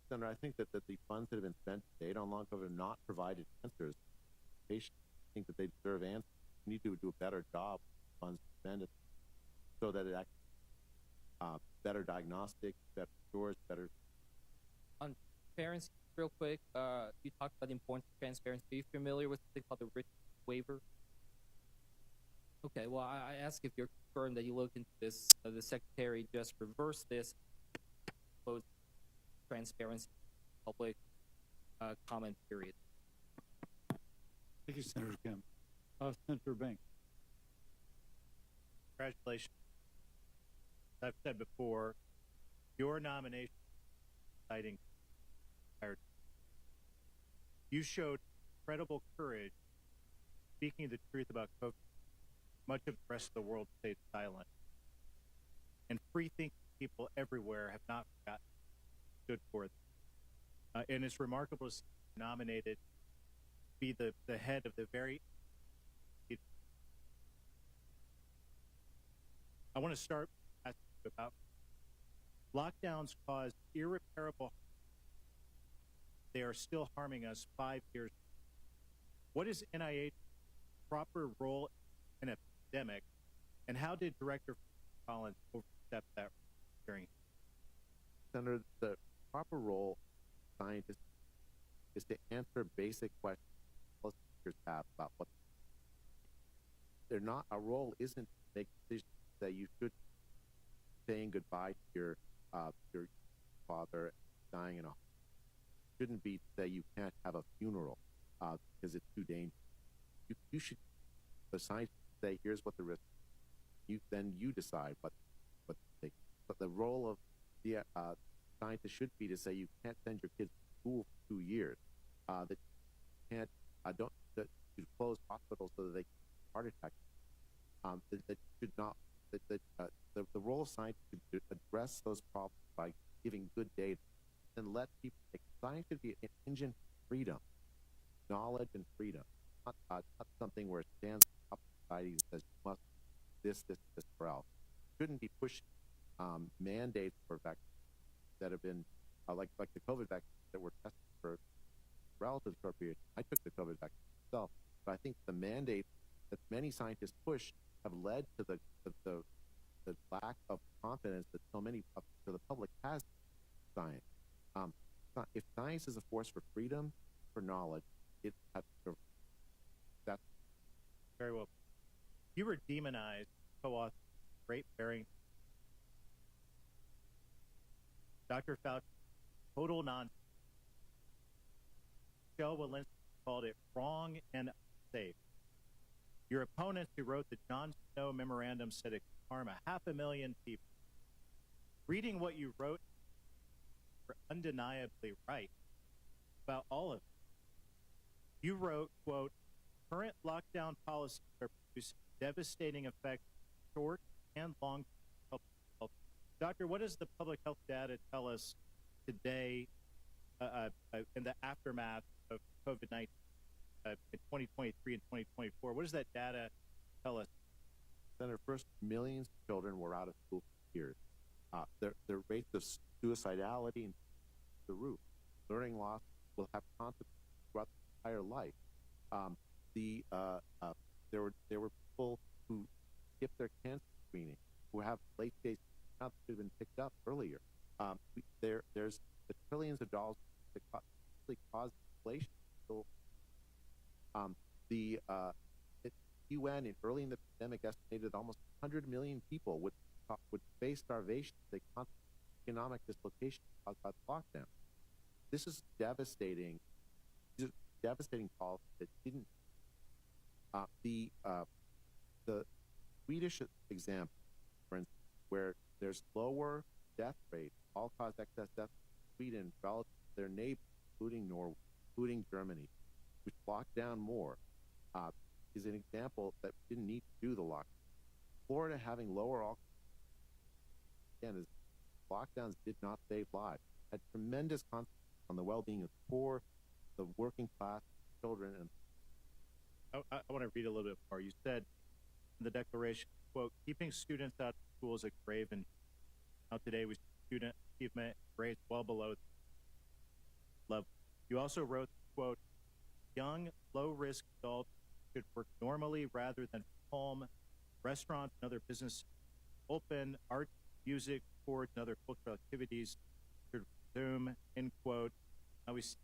Senator, I think that the funds that have been spent to date on long COVID have not provided answers to patients. I think that they deserve answers. We need to do a better job with funds spent so that it actually better diagnostic, better stores, better. On transparency, real quick, you talked about the importance of transparency. Are you familiar with something called the Rich Waiver? Okay, well, I ask if you're concerned that you look into this. The secretary just reversed this, closed transparency, public comment period. Thank you, Senator Kim. Senator Banks. Congratulations. As I've said before, your nomination citing you showed incredible courage speaking the truth about COVID. Much of the rest of the world stayed silent. And free-thinking people everywhere have not forgotten. stood for. And it's remarkable to see nominated to be the head of the very. I want to start asking you about lockdowns cause irreparable harm. They are still harming us 5 years. What is NIH's proper role in a pandemic, and how did Director Collins overstep that during? Senator, the proper role of scientists is to answer basic questions policymakers have about what they're not. Our role isn't to make decisions that you should saying goodbye to your father dying in a hospital. Shouldn't be to say you can't have a funeral because it's too dangerous. You should, the scientists say, here's what the risk is. Then you decide what to take. But the role of the scientists should be to say you can't send your kids to school for 2 years. That you can't that you close hospitals so that they can heart attacks. That should not. The role of science is to address those problems by giving good data, and let people. Science should be an engine for freedom, knowledge and freedom, not something where it stands up society and says you must this, or else. Shouldn't be pushing mandates for vaccines that have been like the COVID vaccines that were tested for a relative short period. I took the COVID vaccine myself, but I think the mandates that many scientists push have led to the lack of confidence that so many of the public has in science. If science is a force for freedom, for knowledge, it has to. That's very well. You were demonized, co-author, Great Bearing. Dr. Fauci, total nonsense. Michelle Walensky called it wrong and unsafe. Your opponents who wrote the John Snow memorandum said it could harm 500,000 people. Reading what you wrote, you're undeniably right about all of it. You wrote, quote, current lockdown policies are producing devastating effects short and long term health. Doctor, what does the public health data tell us today in the aftermath of COVID-19 in 2023 and 2024? What does that data tell us? Senator, first, millions of children were out of school for years. Their rates of suicidality and the roof. Learning loss will have consequences throughout the entire life. There were people who skipped their cancer screening, who have late stage cancer that should have been picked up earlier. There's the trillions of dollars that actually cause inflation. So, the UN early in the pandemic estimated almost 100 million people would face starvation as a consequence of economic dislocation caused by the lockdown. This is devastating. These are devastating policies that didn't. The Swedish example, for instance, where there's lower death rate, all-cause excess death in Sweden relative to their neighbors, including Norway, including Germany, which locked down more, is an example that we didn't need to do the lockdown. Florida having lower all, again, is lockdowns did not save lives. Had tremendous consequences on the well-being of the poor, the working class, children, and I want to read a little bit more. You said in the declaration, quote, keeping students out of school is a grave injury. Now today we see student achievement grades well below the level. You also wrote, quote, young, low-risk adults should work normally rather than from home. Restaurants and other businesses open. Art, music, sports, and other cultural activities should resume, end quote. Now we see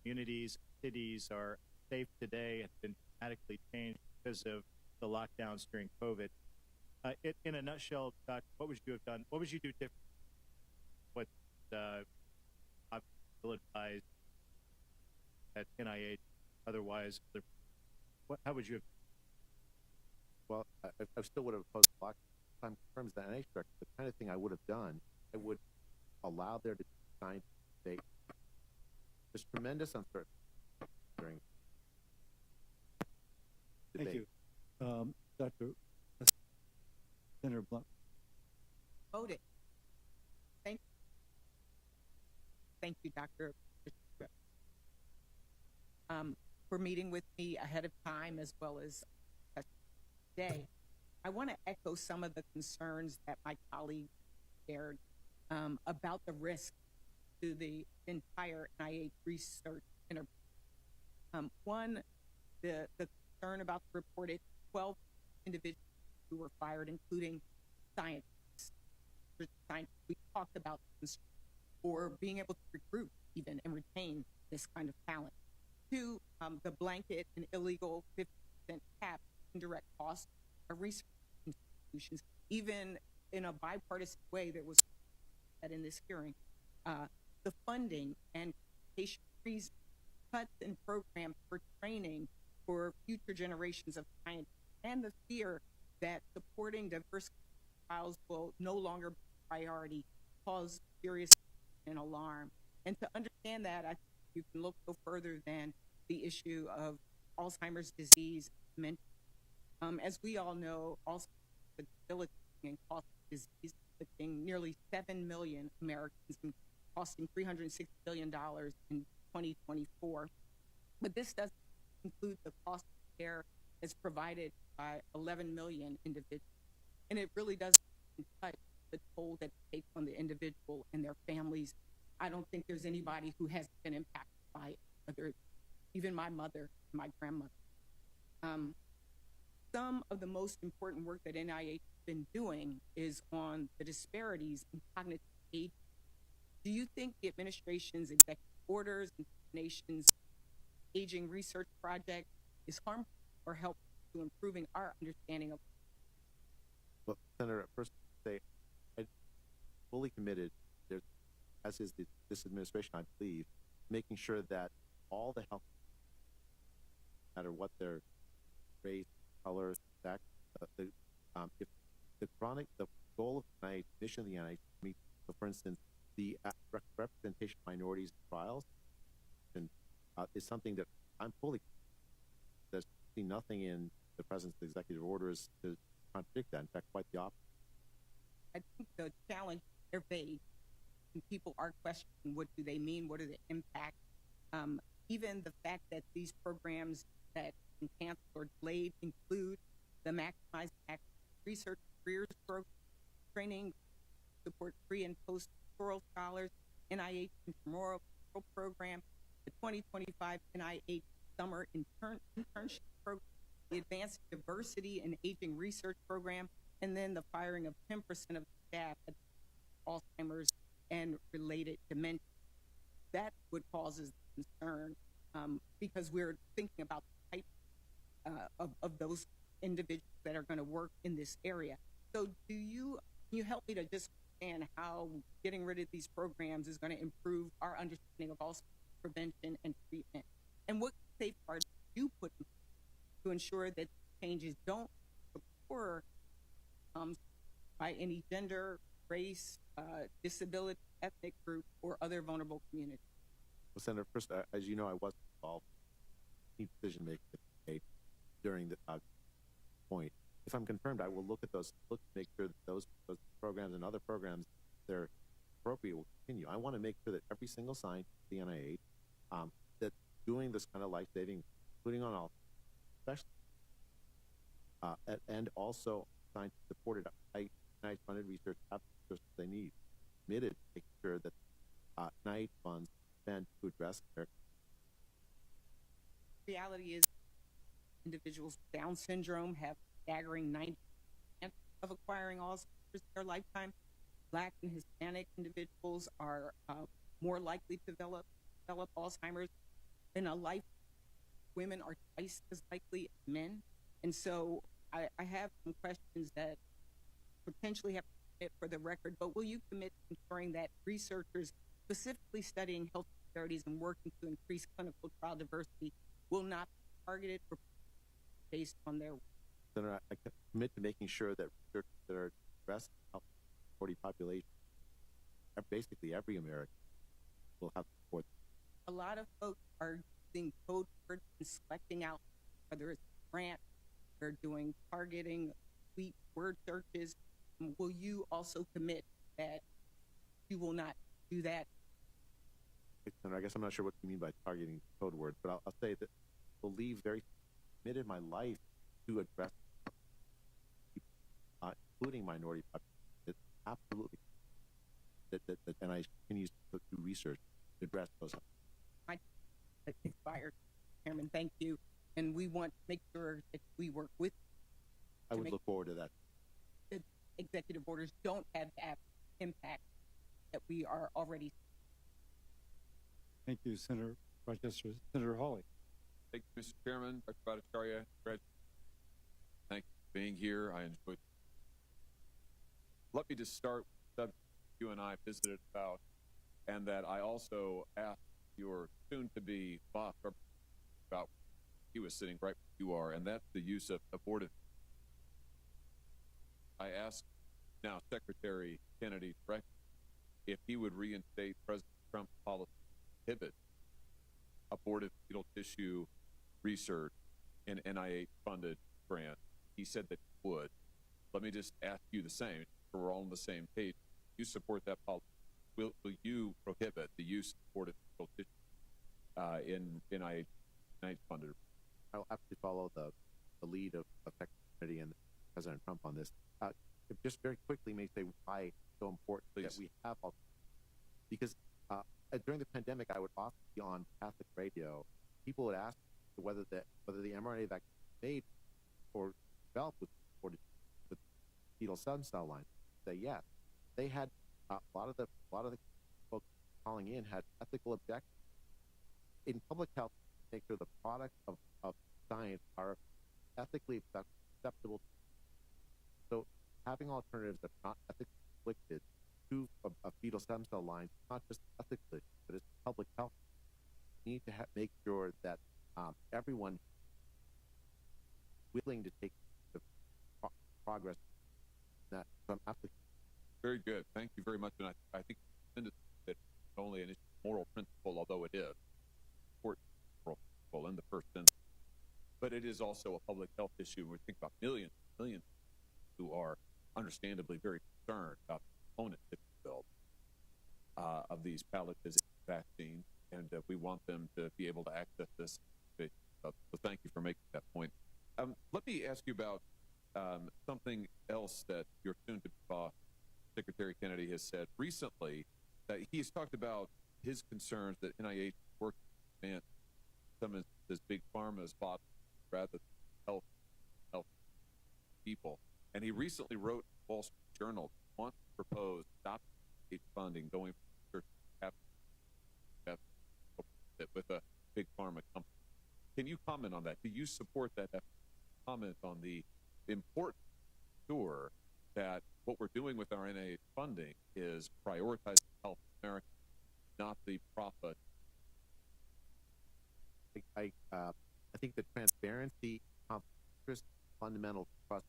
communities, cities are safe today and have been dramatically changed because of the lockdowns during COVID. In a nutshell, Doc, what would you have done? What would you do differently? What I've advised at NIH, otherwise, how would you have? Well, I still would have opposed the lockdown. In terms of the NIH director, the kind of thing I would have done, I would allow there to be science debate. There's tremendous uncertainty during debate. Thank you. Dr. Senator Blunt. Voted. Thank Thank you, Dr. For meeting with me ahead of time as well as today. I want to echo some of the concerns that my colleague shared about the risk to the entire NIH research enterprise. One, the concern about the reported 12 individuals who were fired, including scientists. We talked about this, or being able to recruit even and retain this kind of talent. Two, the blanket and illegal 50% cap indirect costs of research institutions, even in a bipartisan way that was said in this hearing. The funding and patient freeze cuts in programs for training for future generations of scientists, and the fear that supporting diverse trials will no longer be a priority cause serious and alarm. And to understand that, I think you can look no further than the issue of Alzheimer's disease. As we all know, Alzheimer's is a debilitating and costly disease, affecting nearly 7 million Americans and costing $360 billion in 2024. But this doesn't include the cost of care that's provided by 11 million individuals. And it really doesn't touch the toll that it takes on the individual and their families. I don't think there's anybody who hasn't been impacted by it, whether it's even my mother, my grandmother. Some of the most important work that NIH has been doing is on the disparities in cognitive age. Do you think the administration's executive orders and the nation's aging research project is harmful or helpful to improving our understanding of? Well, Senator, first say I'm fully committed, as is this administration, I believe, making sure that all the health, no matter what their race, color, sex, if the goal of the NIH, mission of the NIH, so for instance, the representation of minorities in trials is something that I'm fully, there's nothing in the president's executive orders to contradict that. In fact, quite the opposite. I think the challenge, they're vague, and people are questioning what do they mean, what are the impacts. Even the fact that these programs that can cancel or delayed include the Maximizing Access Research Careers Program, training, support pre and post-doctoral scholars, NIH Intramural Program, the 2025 NIH Summer Internship Program, the Advanced Diversity and Aging Research Program, and then the firing of 10% of the staff at Alzheimer's and related dementia. That's what causes concern because we're thinking about the type of those individuals that are going to work in this area. So can you help me to just understand how getting rid of these programs is going to improve our understanding of Alzheimer's prevention and treatment? And what safeguards do you put in place to ensure that changes don't occur by any gender, race, disability, ethnic group, or other vulnerable communities? Well, Senator, first, as you know, I wasn't involved in decision-making during the point. If I'm confirmed, I will look at those, look to make sure that those programs and other programs that are appropriate will continue. I want to make sure that every single scientist at the NIH that's doing this kind of life-saving, including on all, especially, and also scientists supported by NIH-funded research have the resources they need, committed to making sure that NIH funds spent to address their. Reality is individuals with Down syndrome have staggering 90% of acquiring Alzheimer's in their lifetime. Black and Hispanic individuals are more likely to develop Alzheimer's in a life. Women are twice as likely as men. And so I have some questions that potentially have to commit for the record, but will you commit to ensuring that researchers specifically studying health disparities and working to increase clinical trial diversity will not be targeted or based on their work? Senator, I commit to making sure that researchers that are addressing health disorder population, basically every American, will have support. A lot of folks are using code words and selecting out, whether it's grant, they're doing targeting, sweet word searches. Will you also commit that you will not do that? Senator, I guess I'm not sure what you mean by targeting code words, but I'll say that I believe very committed my life to address including minority populations. It's absolutely that NIH continues to do research to address those. My expired, Chairman. Thank you, and we want to make sure that we work with. I would look forward to that. The executive orders don't have that impact that we are already. Thank you, Senator Rochester. Senator Hawley. Thank you, Mr. Chairman. Dr. Bhattacharya, thank you for being here. I enjoyed it. Let me just start with the subject you and I visited about, and that I also asked your soon-to-be boss about. He was sitting right where you are, and that's the use of abortive. I asked now Secretary Kennedy directly if he would reinstate President Trump's policy to prohibit abortive fetal tissue research in NIH-funded grants. He said that he would. Let me just ask you the same, so we're all on the same page. You support that policy. Will you prohibit the use of abortive fetal tissue in NIH-funded? I'll absolutely follow the lead of Secretary Kennedy and President Trump on this. Just very quickly, may say why it's so important that we have all, because during the pandemic, I would often be on Catholic radio. People would ask whether the mRNA vaccine made or developed with fetal stem cell lines. Say yes. They had a lot of the folks calling in had ethical objections. In public health, make sure the products of science are ethically acceptable. So having alternatives that are not ethically conflicted to a fetal stem cell line, not just ethically, but it's public health. We need to make sure that everyone willing to take the progress that from application. Very good. Thank you very much. And I think it's not only an issue of moral principle, although it is important moral principle in the first instance, but it is also a public health issue. We think about millions who are understandably very concerned about the components, if you will, of these palliative vaccines, and we want them to be able to access this. So thank you for making that point. Let me ask you about something else that your soon-to-be boss, Secretary Kennedy, has said recently. That he's talked about his concerns that NIH works to advance some instances big pharma's bought rather than health people. And he recently wrote in the Wall Street Journal that wants to propose stopping NIH funding going from research with a big pharma company. Can you comment on that? Do you support that effort? Comment on the importance, sure, that what we're doing with our NIH funding is prioritizing health in America, not the profit. I think the transparency, interest, fundamental trust,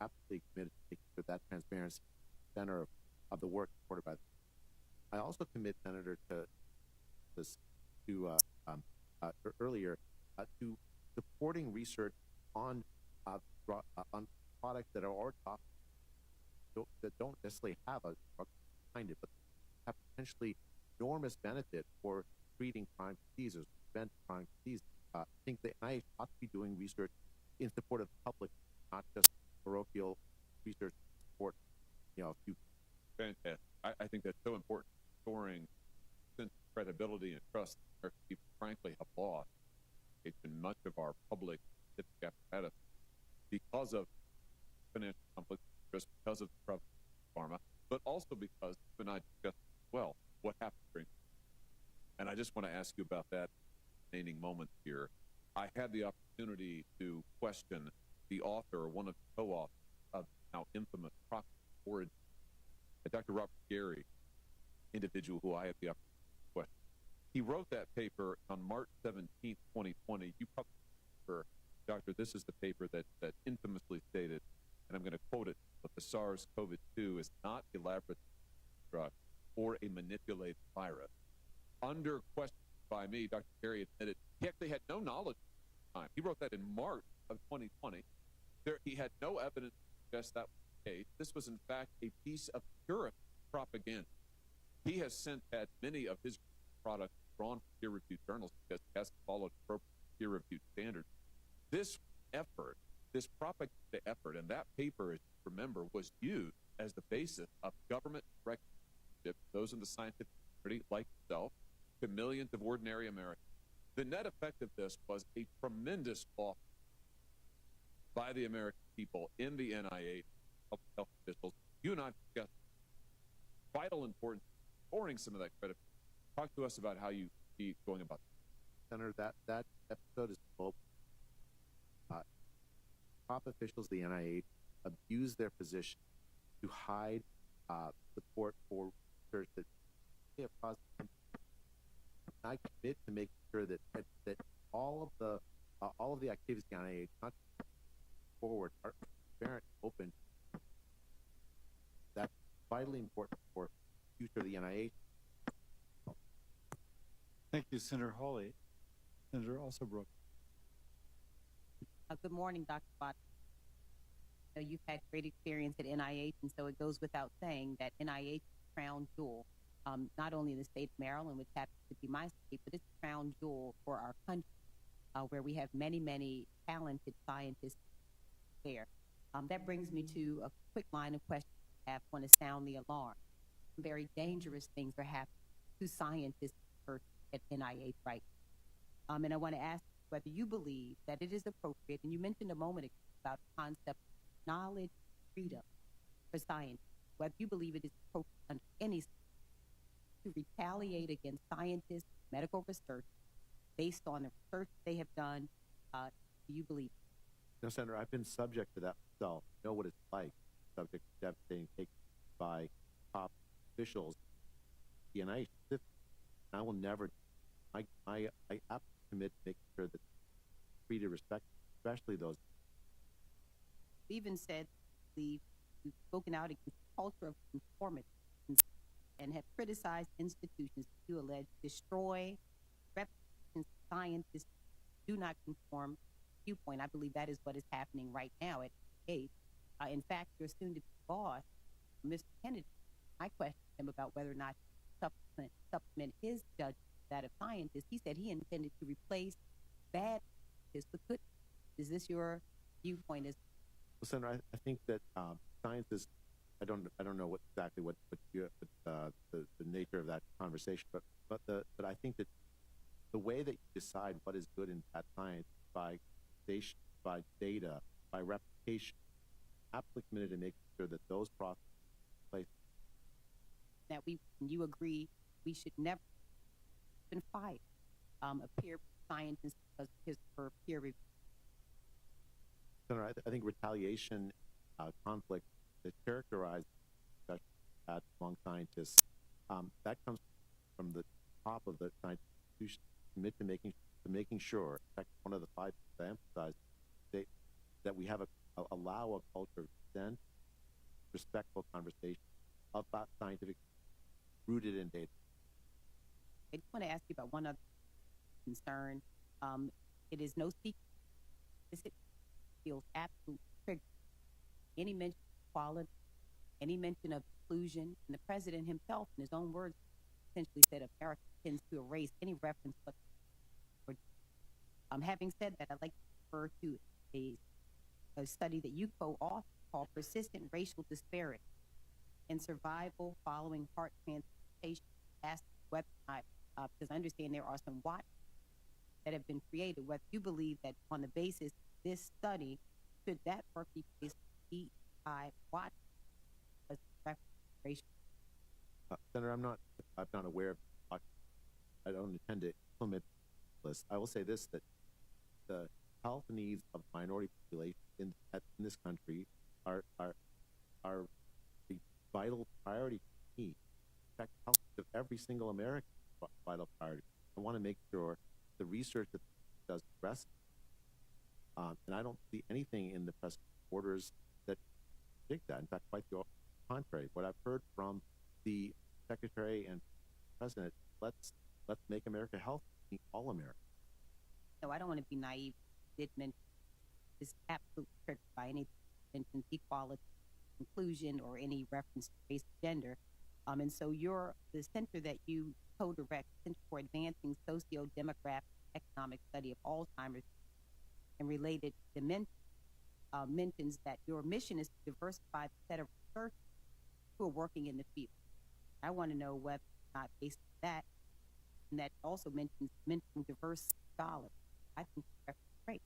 absolutely committed to making sure that transparency is the center of the work supported by them. I also commit, Senator, to earlier to supporting research on products that are already that don't necessarily have a drug behind it, but have potentially enormous benefit for treating chronic diseases, preventing chronic disease. I think the NIH ought to be doing research in support of the public, not just parochial research support. Fantastic. I think that's so important. Restoring sense of credibility and trust that people frankly have lost in much of our public scientific apparatus because of financial conflict, just because of the problem of pharma, but also because you and I discussed as well what happened during. And I just want to ask you about that remaining moment here. I had the opportunity to question the author, or one of the co-authors of the now infamous proxy origin, Dr. Robert Gary, individual who I had the opportunity to question. He wrote that paper on March 17th, 2020. You probably remember, Doctor, this is the paper that infamously stated, and I'm going to quote it, that the SARS-CoV-2 is not a laboratory drug or a manipulated virus. Under question by me, Dr. Gary admitted he actually had no knowledge at the time. He wrote that in March of 2020. He had no evidence to suggest that was the case. This was, in fact, a piece of pure propaganda. He has since had many of his product drawn from peer-reviewed journals because it hasn't followed appropriate peer-reviewed standards. This effort, this propaganda effort, and that paper, as you remember, was used as the basis of government directorship, those in the scientific community, like yourself, to millions of ordinary Americans. The net effect of this was a tremendous loss by the American people in the NIH, public health officials. You and I discussed vital importance of restoring some of that credibility. Talk to us about how you see going about that. Senator, that episode is full. Top officials of the NIH abuse their position to hide support for research that may have caused them. I commit to making sure that all of the activities of the NIH, not forward, are transparent, open. That's vitally important for the future of the NIH. Thank you, Senator Hawley. Senator Alsobrook. Good morning, Dr. Watt. You know, you've had great experience at NIH, and so it goes without saying that NIH is a crown jewel, not only in the state of Maryland, which happens to be my state, but it's a crown jewel for our country, where we have many, many talented scientists there. That brings me to a quick line of questions I have want to sound the alarm. Very dangerous things are happening to scientists at NIH right now. And I want to ask whether you believe that it is appropriate, and you mentioned a moment ago about the concept of knowledge freedom for science, whether you believe it is appropriate under any to retaliate against scientists, medical research, based on the research they have done. Do you believe? No, Senator, I've been subject to that myself. I know what it's like, subject to devastating taken by top officials, the NIH. I will never. I absolutely commit to making sure that free to respect, especially those. We even said we've spoken out against the culture of conformity and have criticized institutions that you allege destroy reputations of scientists who do not conform viewpoint. I believe that is what is happening right now at NIH. In fact, your soon-to-be boss, Mr. Kennedy, I questioned him about whether or not supplement his judgment that of scientists. He said he intended to replace bad scientists with good. Is this your viewpoint? Well, Senator, I think that scientists. I don't know what the nature of that conversation, but I think that the way that you decide what is good in bad science by data, by replication, absolutely committed to making sure that those processes are in place. That you agree we should never been fired a peer scientist because of his peer review. Senator, I think retaliation, conflict that characterizes discussion among scientists, that comes from the top of the scientific institution. Commit to making sure. In fact, one of the 5 things I emphasize that we have allow a culture of dissent, respectful conversation about scientific rooted in data. I just want to ask you about one other concern. It is no secret. This feels absolutely triggered. Any mention of equality, any mention of inclusion, and the president himself, in his own words, essentially said America tends to erase any reference. Having said that, I'd like to refer to a study that you co-authored called Persistent Racial Disparity in Survival Following Heart Transplantation. Ask the website, because I understand there are some watch that have been created, whether you believe that on the basis of this study, should that work be placed on DEI watch as reference racial? Senator, I'm not aware of watch. I don't intend to implement this. I will say this, that the health needs of minority population in this country are a vital priority for me. In fact, health of every single American is a vital priority. I want to make sure the research that does rest, and I don't see anything in the press orders that predict that. In fact, quite the contrary. What I've heard from the Secretary and President, let's make America healthy, all Americans. No, I don't want to be naive. Did mention is absolutely triggered by any mention equality, inclusion, or any reference to race, gender. And so the center that you co-direct, Center for Advancing Socio-Demographic Economic Study of Alzheimer's and Related Dementia, mentions that your mission is to diversify the set of researchers who are working in the field. I want to know whether it's not based on that, and that also mentions mentoring diverse scholars. I think that's great,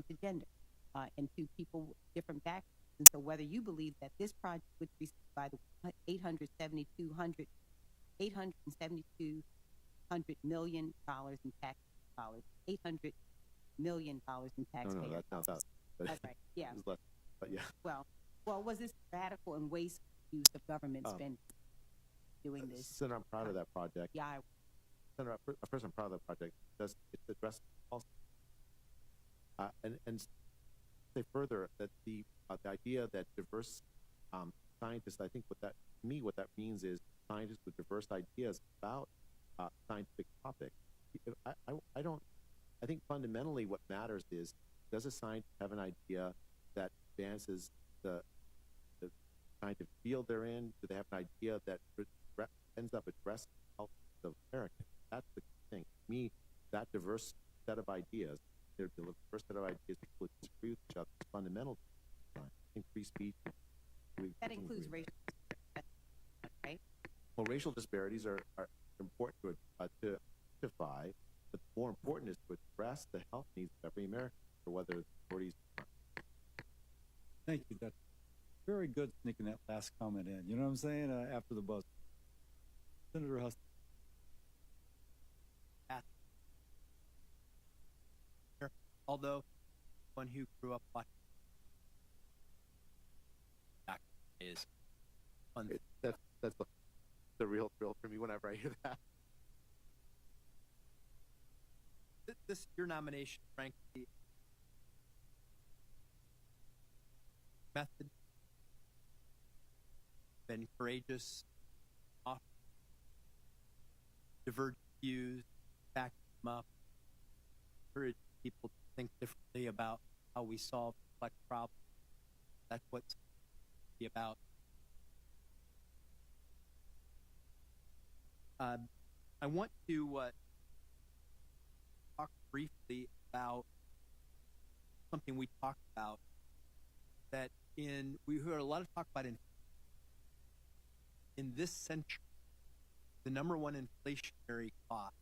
to gender, and to people with different backgrounds. And so whether you believe that this project, which received by the $872 million in tax dollars, $800 million in taxpayers. No, that's That's right. Yeah. It's less, but yeah. Well, was this radical and wasteful use of government spending doing this? Senator, I'm proud of that project. Yeah. Senator, first, I'm proud of that project because it addresses also. And say further that the idea that diverse scientists, I think what that means is scientists with diverse ideas about scientific topics. I think fundamentally what matters is, does a scientist have an idea that advances the scientific field they're in? Do they have an idea that ends up addressing the health of Americans? That's the thing. To me, that diverse set of ideas, their diverse set of ideas, people disagree with each other, is fundamental to science. I think free speech. That includes racial, right? Well, racial disparities are important to identify, but more important is to address the health needs of every American, or whether it's authorities. Thank you. That's very good sneaking that last comment in. You know what I'm saying? After the buzz. Senator Huston. Although one who grew up watching is fun. That's the real thrill for me whenever I hear that. This your nomination, frankly, method, been courageous, often divergent views, back them up, encourage people to think differently about how we solve complex problems. That's what's be about. I want to talk briefly about something we talked about that we heard a lot of talk about in this century. The number one inflationary cost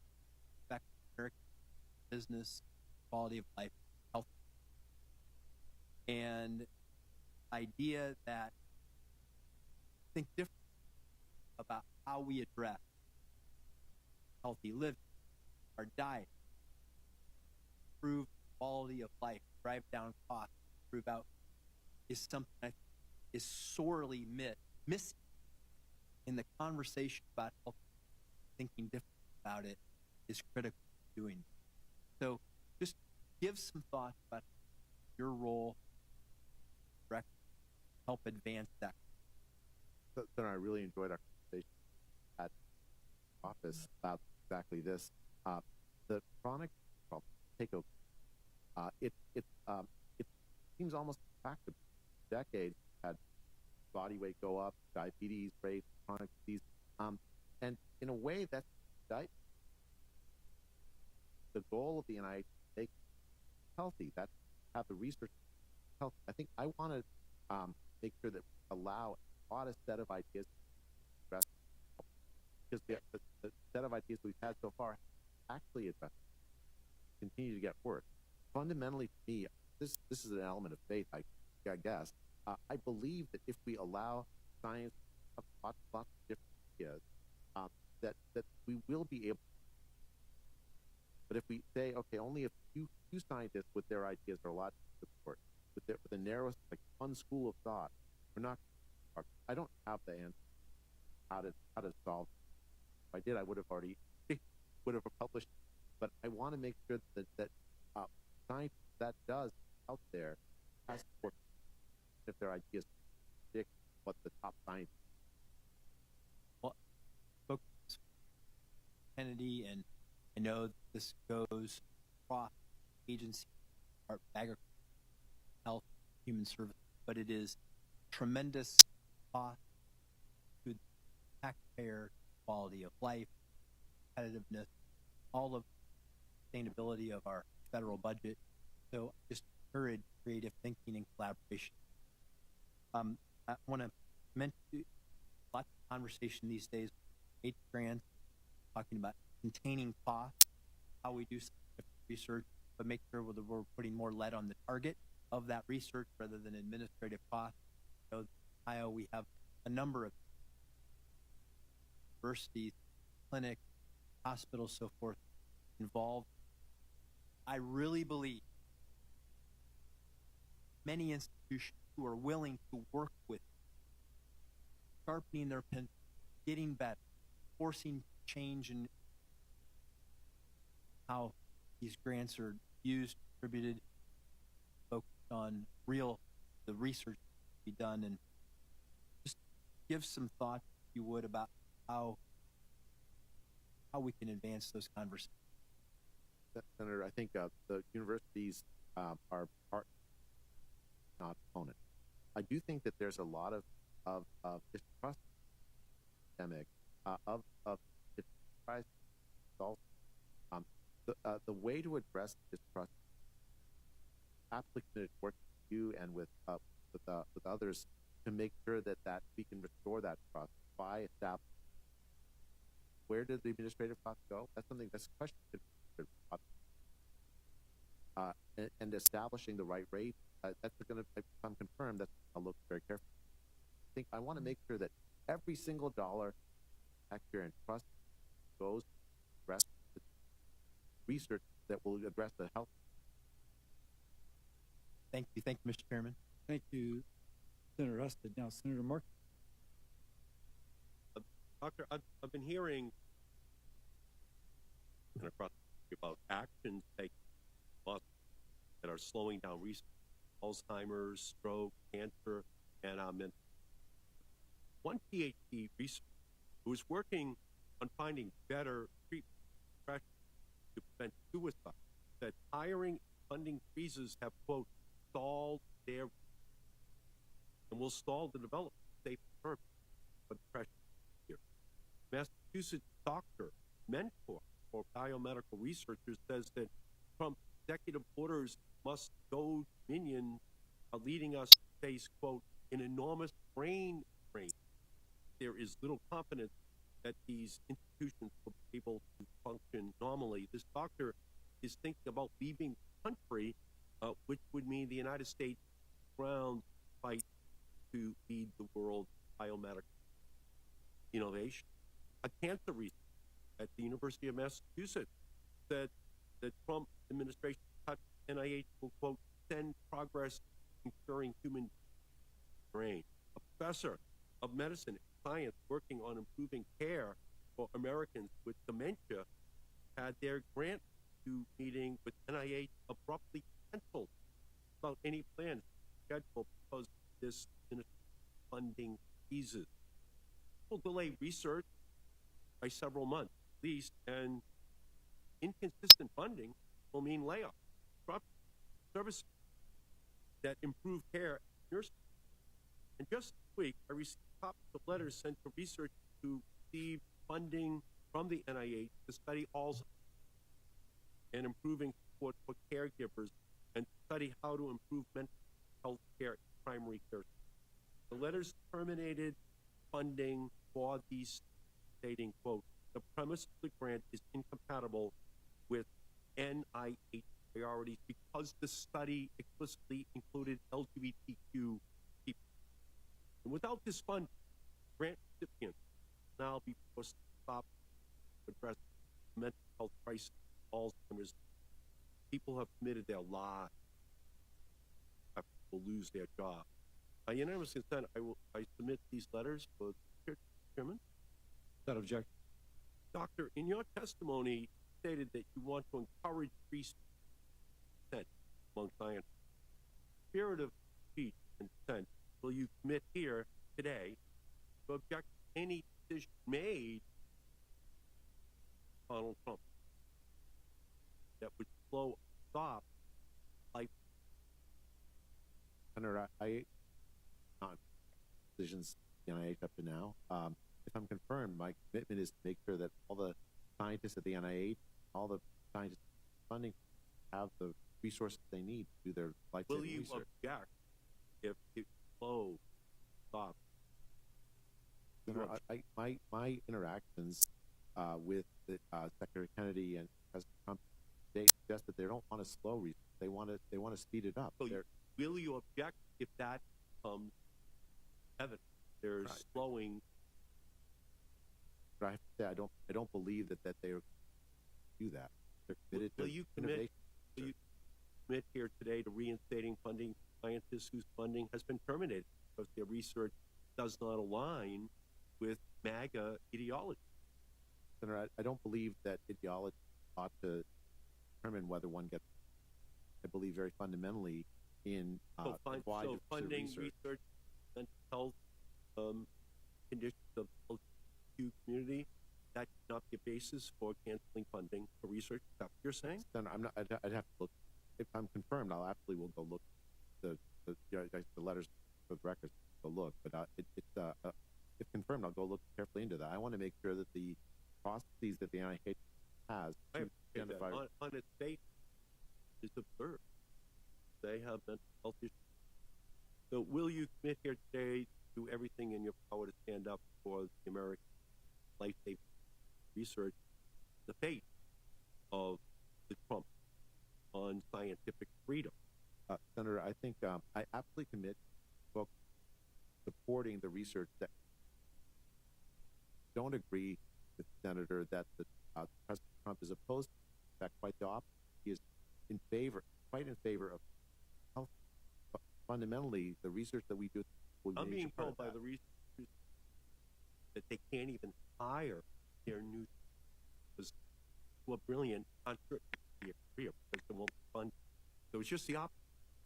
affecting American business, quality of life, health, and idea that think differently about how we address healthy living, our diet, improve quality of life, drive down costs, improve out, is something I think is sorely missing in the conversation about health. Thinking differently about it is critical to doing it. So just give some thought about your role, help advance that. So I really enjoyed our conversation at office about exactly this. The chronic takeover. It seems almost intractable. Decades had body weight go up, diabetes rates, chronic disease, and in a way that's the goal of the NIH is to make healthy. That's have the research health. I think I want to make sure that we allow a broad set of ideas to address, because the set of ideas we've had so far actually address continue to get worse. Fundamentally, to me, this is an element of faith, I guess. I believe that if we allow science to have lots of different ideas, that we will be able. But if we say, okay, only a few scientists with their ideas are allowed to support, with the narrowest, like one school of thought, we're not. I don't have the answer how to solve. If I did, I would have already published. But I want to make sure that science that does out there has support if their ideas predict what the top science. Well, Kennedy, and I know this goes across agencies, agriculture, health, human services, but it is tremendous cost to the taxpayer, quality of life, competitiveness, all of the sustainability of our federal budget. So I just encourage creative thinking and collaboration. I want to mention lots of conversation these days with grants, talking about containing costs, how we do research, but make sure that we're putting more lead on the target of that research rather than administrative costs. So in Ohio, we have a number of universities, clinics, hospitals, so forth, involved. I really believe many institutions who are willing to work with, sharpening their pencil, getting better, forcing change in how these grants are used, distributed, focused on the research to be done, and just give some thought, if you would, about how we can advance those conversations. Senator, I think the universities are part, not opponent. I do think that there's a lot of distrust epidemic of surprise also. The way to address distrust, applicant work with you and with others to make sure that we can restore that trust by establishing where did the administrative costs go? That's a question. And establishing the right rate, that's going to become confirmed. That's I'll look very carefully. I want to make sure that every single dollar taxpayer and trust goes to address the research that will address the health. Thank you, Mr. Chairman. Thank you, Senator Husted. Now, Senator Mark. Doctor, I've been hearing across about actions taken that are slowing down research, Alzheimer's, stroke, cancer, and mental. One PhD researcher who was working on finding better treatment for depression to prevent suicide said hiring and funding freezes have, quote, stalled their and will stall the development of safe therapy for depression here. Massachusetts doctor, mentor for biomedical researchers, says that Trump's executive orders must go dominion are leading us to face, quote, an enormous brain drain. There is little confidence that these institutions will be able to function normally. This doctor is thinking about leaving the country, which would mean the United States ground fight to lead the world biomedical innovation. A cancer researcher at the University of Massachusetts said the Trump administration cut NIH will, quote, send progress in curing human brain. A professor of medicine and science working on improving care for Americans with dementia had their grant due meeting with NIH abruptly canceled without any plans scheduled because this funding freezes. Will delay research by several months at least, and inconsistent funding will mean layoffs, services that improve care at nursing. And just this week, I received copies of letters sent to researchers who received funding from the NIH to study Alzheimer's and improving support for caregivers and study how to improve mental health care in primary care. The letters terminated funding for these, stating, quote, the premise of the grant is incompatible with NIH priorities because the study explicitly included LGBTQ people. And without this funding, grant recipients will now be forced to stop to address the mental health crisis, Alzheimer's. People have committed their lives, will lose their job. By unanimous consent, I submit these letters for the Chairman. Without objection. Doctor, in your testimony, you stated that you want to encourage free dissent among scientists. Spirit of speech and dissent, will you commit here today to object to any decision made by Donald Trump that would slow or stop life? Senator, I not decisions the NIH up to now. if I'm confirmed, my commitment is to make sure that all the scientists at the NIH, all the scientists funding have the resources they need to do their life-saving Will you research. object if it slow stop? Senator, my interactions with the, Secretary Kennedy and President Trump, they suggest that they don't want to slow research. They want to speed it up. So will you object if that becomes evident? There's slowing. But I have to say, I don't believe that they do that. They're committed Will to you innovation. commit here today to reinstating funding to scientists whose funding has been terminated because their research does not align with MAGA ideology? Senator, I don't believe that ideology ought to determine whether one gets. I believe very fundamentally in why so funding research, mental health conditions of the LGBTQ community, that should not be a basis for canceling funding for research. Is that what you're saying? Senator, I'm not. I'd have to look. If I'm confirmed, I'll absolutely will go look the letters for the records. Go look, but if confirmed, I'll go look carefully into that. I want to make sure that the processes that the NIH has to identify on its face is absurd. They have mental health issues. So will you commit here today to do everything in your power to stand up for the American life-saving research, the fate of the Trump on scientific freedom? Senator, I think I absolutely commit to supporting the research that don't agree with the Senator that President Trump is opposed to. In fact, quite the opposite. He is quite in favor of health. Fundamentally, the research that we do. I'm being told by the researchers that they can't even hire their new because to a brilliant career because they won't fund. So it's just the opposite.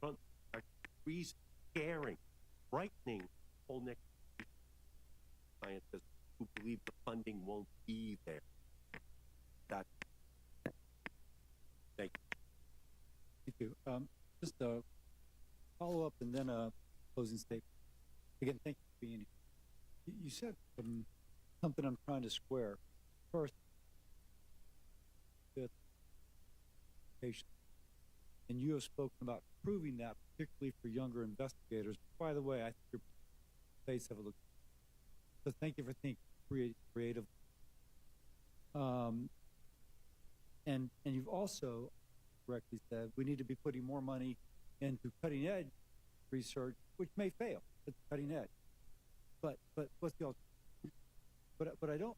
Trump freezing, scaring, frightening whole next scientists who believe the funding won't be there. Thank you. Thank you. Just a follow-up and then a closing statement. Again, thank you for being here. You said something I'm trying to square. First, with patients, and you have spoken about proving that, particularly for younger investigators. By the way, I think your face have a look. So thank you for thinking creative. And you've also correctly said we need to be putting more money into cutting edge research, which may fail at the cutting edge. But what's the alternative? But I don't.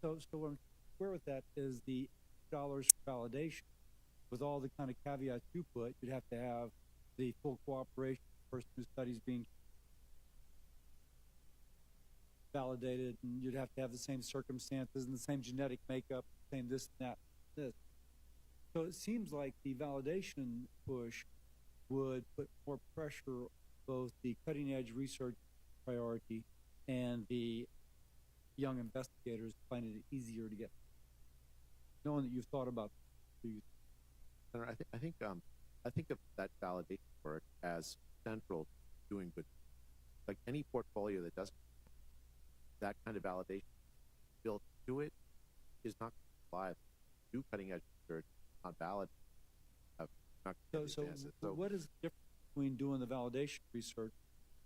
So what I'm square with that is the dollars for validation. With all the kind of caveats you put, you'd have to have the full cooperation of the person who studies being validated, and you'd have to have the same circumstances and the same genetic makeup, same this and that, this. So it seems like the validation push would put more pressure on both the cutting edge research priority and the young investigators finding it easier to get, knowing that you've thought about these. Senator, I think of that validation work as central to doing good. Like any portfolio that doesn't that kind of validation built to it is not live. Do cutting edge research, not valid. So what is the difference between doing the validation research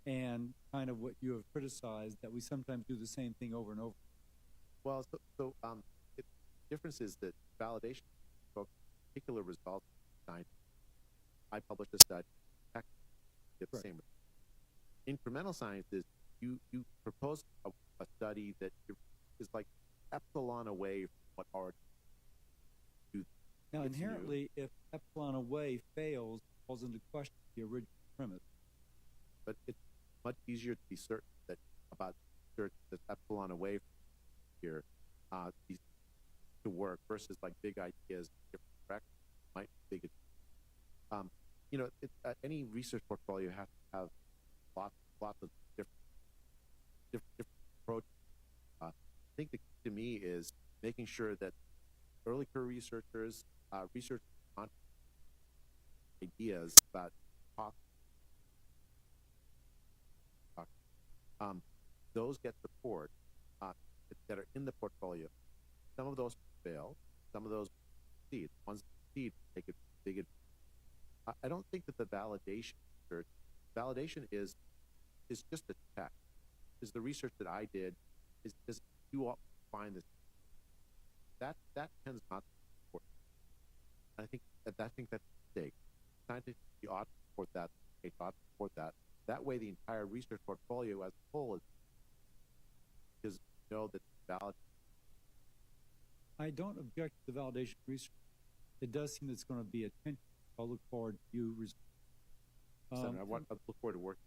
and kind of what you have criticized that we sometimes do the same thing over and over? Well, the difference is that validation for particular results in science. I published a study, get the same result. Incremental science is you propose a study that is like epsilon away from what already do. Now, inherently, if epsilon away fails, falls into question the original premise. But it's much easier to be certain that about research that's epsilon away from here to work versus like big ideas, different directions might be big. Any research portfolio has to have lots of different approaches. I think the key to me is making sure that early career researchers, research ideas about those get support. that are in the portfolio. Some of those fail, some of those succeed. The ones that succeed take a big advantage. I don't think that the validation is just a check. Is the research that I did, does you all find this? That tends not to be important. I think that's a mistake. Scientists ought to support that. They ought to support that. That way, the entire research portfolio as a whole is because you know that valid. I don't object to the validation research. It does seem it's going to be attention. I'll look forward to you. Senator, I look forward to working.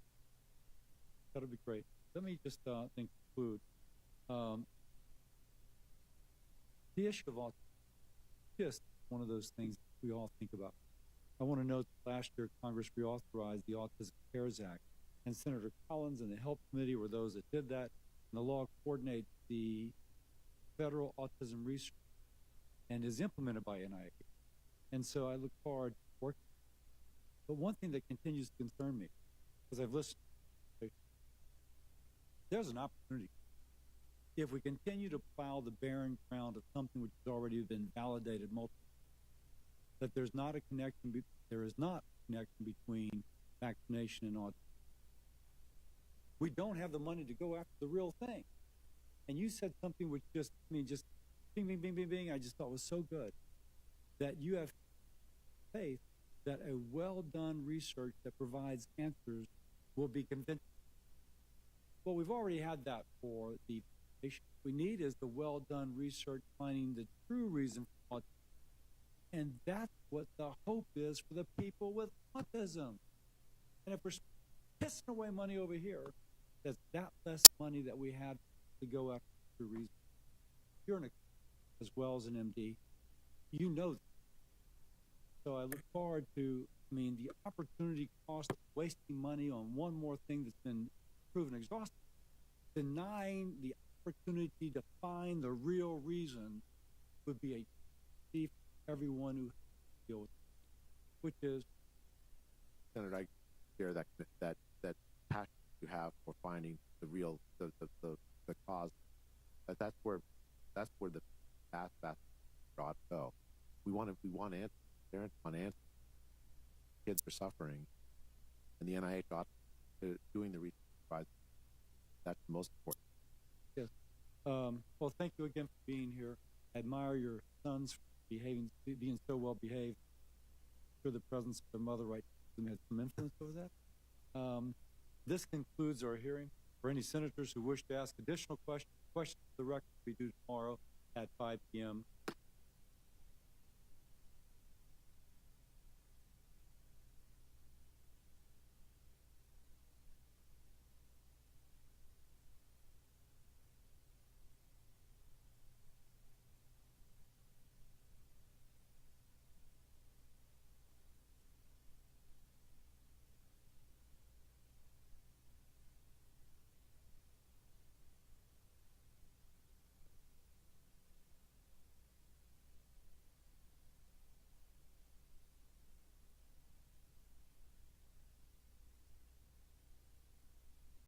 That'll be great. Let me just conclude. The issue of autism is just one of those things we all think about. I want to note that last year Congress reauthorized the Autism Cares Act, and Senator Collins and the Health Committee were those that did that, and the law coordinates the federal autism research and is implemented by NIH. And so I look forward to working. But one thing that continues to concern me, because I've listened, there's an opportunity. If we continue to plow the barren ground of something which has already been validated multiple times, that there is not a connection between vaccination and autism. We don't have the money to go after the real thing. And you said something which just bing, bing, bing, bing, bing, I just thought was so good, that you have faith that a well-done research that provides answers will be convincing. Well, we've already had that for the patient. What we need is the well-done research finding the true reason for autism. And that's what the hope is for the people with autism. And if we're pissing away money over here, that's that less money that we have to go after the reason. You're an as well as an MD. You know that. So I look forward to, the opportunity cost of wasting money on one more thing that's been proven exhaustive, denying the opportunity to find the real reason would be a thief for everyone who has to deal with it, which is. Senator, I share that passion you have for finding the real, the cause. But that's where the vast ought to go. We want answers. Parents want answers. Kids are suffering, and the NIH ought to doing the research. That's the most important. Yes. Well, thank you again for being here. I admire your sons for being so well behaved. I'm sure the presence of their mother had some influence over that. This concludes our hearing. For any senators who wish to ask additional questions for the record will be due tomorrow at 5 p.m.